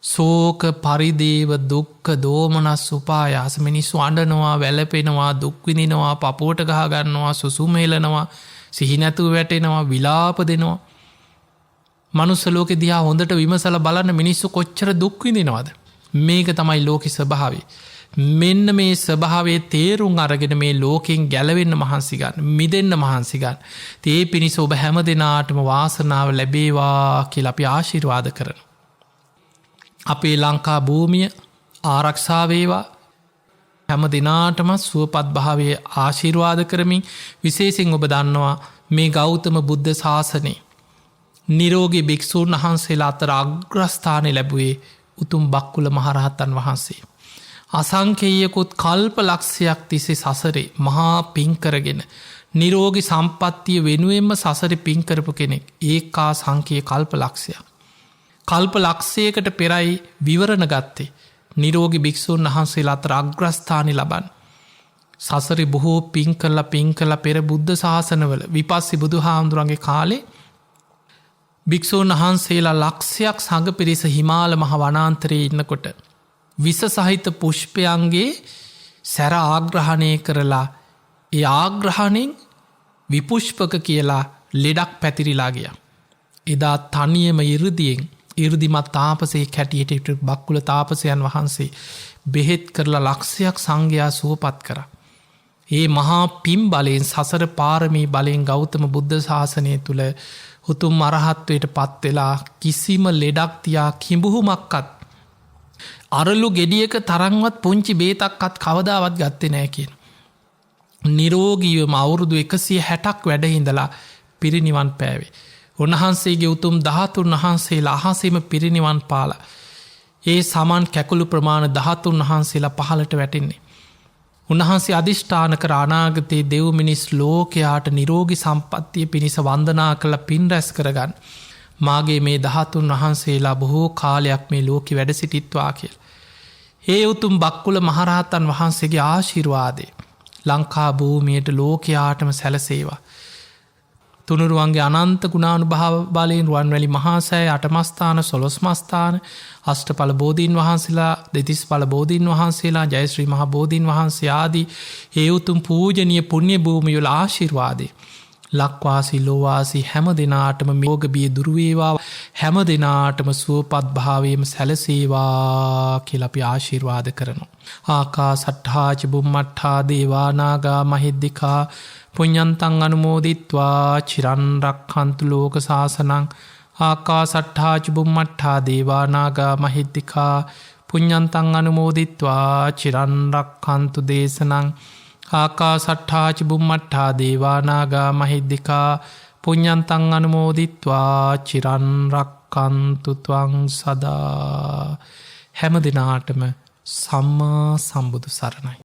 සෝක පරිදේව දුක්ක දෝමනස් උපායාස මිනිස්සු අඩනවා වැලපෙනවා දුක්විනිනවා පපුෝට ගහගන්නවා සුසුමේලනවා සිහිනැතුව වැටෙනවා විලාප දෙනවා. මනුස්සලෝක දිහා හොඳට විමසල බලන්න මිනිස්සු කොච්චර දුක්විදිනවාද. මේක තමයි ලෝකෙ ස්වභාවේ. මෙන්න මේ ස්වභාවේ තේරුම් අරගෙන මේ ලෝකෙන් ගැලවෙන්න මහන්සිගන්න මිදන්න මහන්සිගන්න. තේ පිණිස ඔබ හැම දෙනාටම වාසනාව ලැබේවා කියල අපි ආශිර්වාද කරන. අපේ ලංකා භූමිය ආරක්ෂාවේවා හැම දෙනාටම සුවපත් භාවය ආශිර්වාද කරමින් විශේසිෙන් ඔබ දන්නවා මේ ගෞතම බුද්ධ ශාසනය නිරෝගී භික්‍ෂූන් වහන්සේලා අතර අග්‍රස්ථානය ලැබුවේ උතුම් බක්කුල මහරහත්තන් වහන්සේ. අසංකේයකුත් කල්ප ලක්ෂයක් තිසේ සසරේ මහා පින්කරගෙන නිරෝගි සම්පත්තිය වෙනුවෙන්ම සසර පින්කරපු කෙනෙක් ඒකා සංකය කල්ප ලක්ෂයක්. කල්ප ලක්ෂයකට පෙරයි විවරණ ගත්තේ නිරෝගි භික්‍ෂූන් වහන්සේලා අතර අග්‍රස්ථානි ලබන්. සසරි බොහෝ පින් කල්ල පෙර බුද්ධ ශාසනවල විපස්සි බුදු හාමුදුරන්ගේ කාලේ භික්‍ෂූන් වහන්සේලා ලක්ෂයක් සඟ පිරිස හිමාල මහ වනාන්තරයේ ඉන්නකොට. විස සහිත පුෂ්පයන්ගේ සැර ආග්‍රහණය කරලා ඒ ආග්‍රහණෙන් විපුෂ්පක කියලා ලෙඩක් පැතිරිලා ගිය. එදා තනියම ඉරදියෙන් ඉරදිමත් තාපසේ කැටියට බක්කුල තාපසයන් වහන්සේ බෙහෙත් කරලා ලක්ෂයක් සංඝයා සුවපත් කර. ඒ මහා පිම් බලයෙන් සසර පාරමී බලයෙන් ගෞතම බුද්ධ ශාසනය තුළ උතුම් අරහත්වයට පත්වෙලා කිසිම ලෙඩක් තියා කිඹුහුමක්කත් අරලු ගෙඩියක තරංවත් පුංචි බේතක්කත් කවදාවත් ගත්තෙ නෑ කියෙන්. නිරෝගීවම අවුරුදු 160ක් වැඩහිඳලා පිරිනිවන් පෑවේ. උන්වහන්සේගේ උතුම් 13 වහන්සේලා අහසේම පිරිනිවන් පාල. ඒ සමන් කැකුළු ප්‍රමාණ 13 වහන්සේලා පහලට වැටෙන්නේ. උන්වහන්සේ අධිෂ්ඨාන කර අනාගතයේ දෙව් මිනිස් ලෝකයාට නිරෝගි සම්පත්තිය පිණිස වන්දනා කළ පින් රැස් කරගන්න. මාගේ මේ 13 වහන්සේලා බොහෝ කාලයක් මේ ලෝකෙ වැඩ සිටිත්වා කියල්. ඒ උතුම් බක්කුල මහරහතන් වහන්සේගේ ආශිර්වාදය ලංකා භූමියයට ලෝකයාටම සැලසේවා. තුනුරුවන්ගේ අනන්ත ගුණානු භාව බලයෙන් රුවන්වැලි මහාසෑ අටමස්ථාන සොළොස්මස්ථාන අෂ්ට පල බෝධීන් වහන්සේලා දෙතිස් පල බෝධීන් වහන්සේලා ජයශ්‍රී මහ බෝධීන් වහන්සේ ආදී ඒ උතුම් පූජනීය පුණ්‍ය භූමියවල ආශිර්වාදය ලක්වාසි ලෝවාසි හැම දෙනාටම මෝගබිය දුරුවේවා හැම දෙනාටම සුවපත් භාවයම සැලසේවා කියලා අපි ආශිර්වාද කරනවා. ආකා සට්හාච බුම්මට්හා දේවානාගා මහිද්දිකා පුඤ්ඤන්තං අනුමෝදිත්වා චිරන්රක්ඛන්තු ලෝක සාසනං. ආකා සට්හාච බුම්මට්හා දේවානාගා මහිද්දිකා පුඤ්ඤන්තං අනුමෝදිත්වා චිරන්රක්ඛන්තු දේශනං. ආකා සට්හාච බුම්මට්හා දේවානාගා මහිද්දිකා පුඤ්ඤන්තං අනුමෝදිත්වා චිරන්රක්ඛන්තු ත්වං සදා. හැම දිනාටම සම්මා සම්බුදු සරණයි.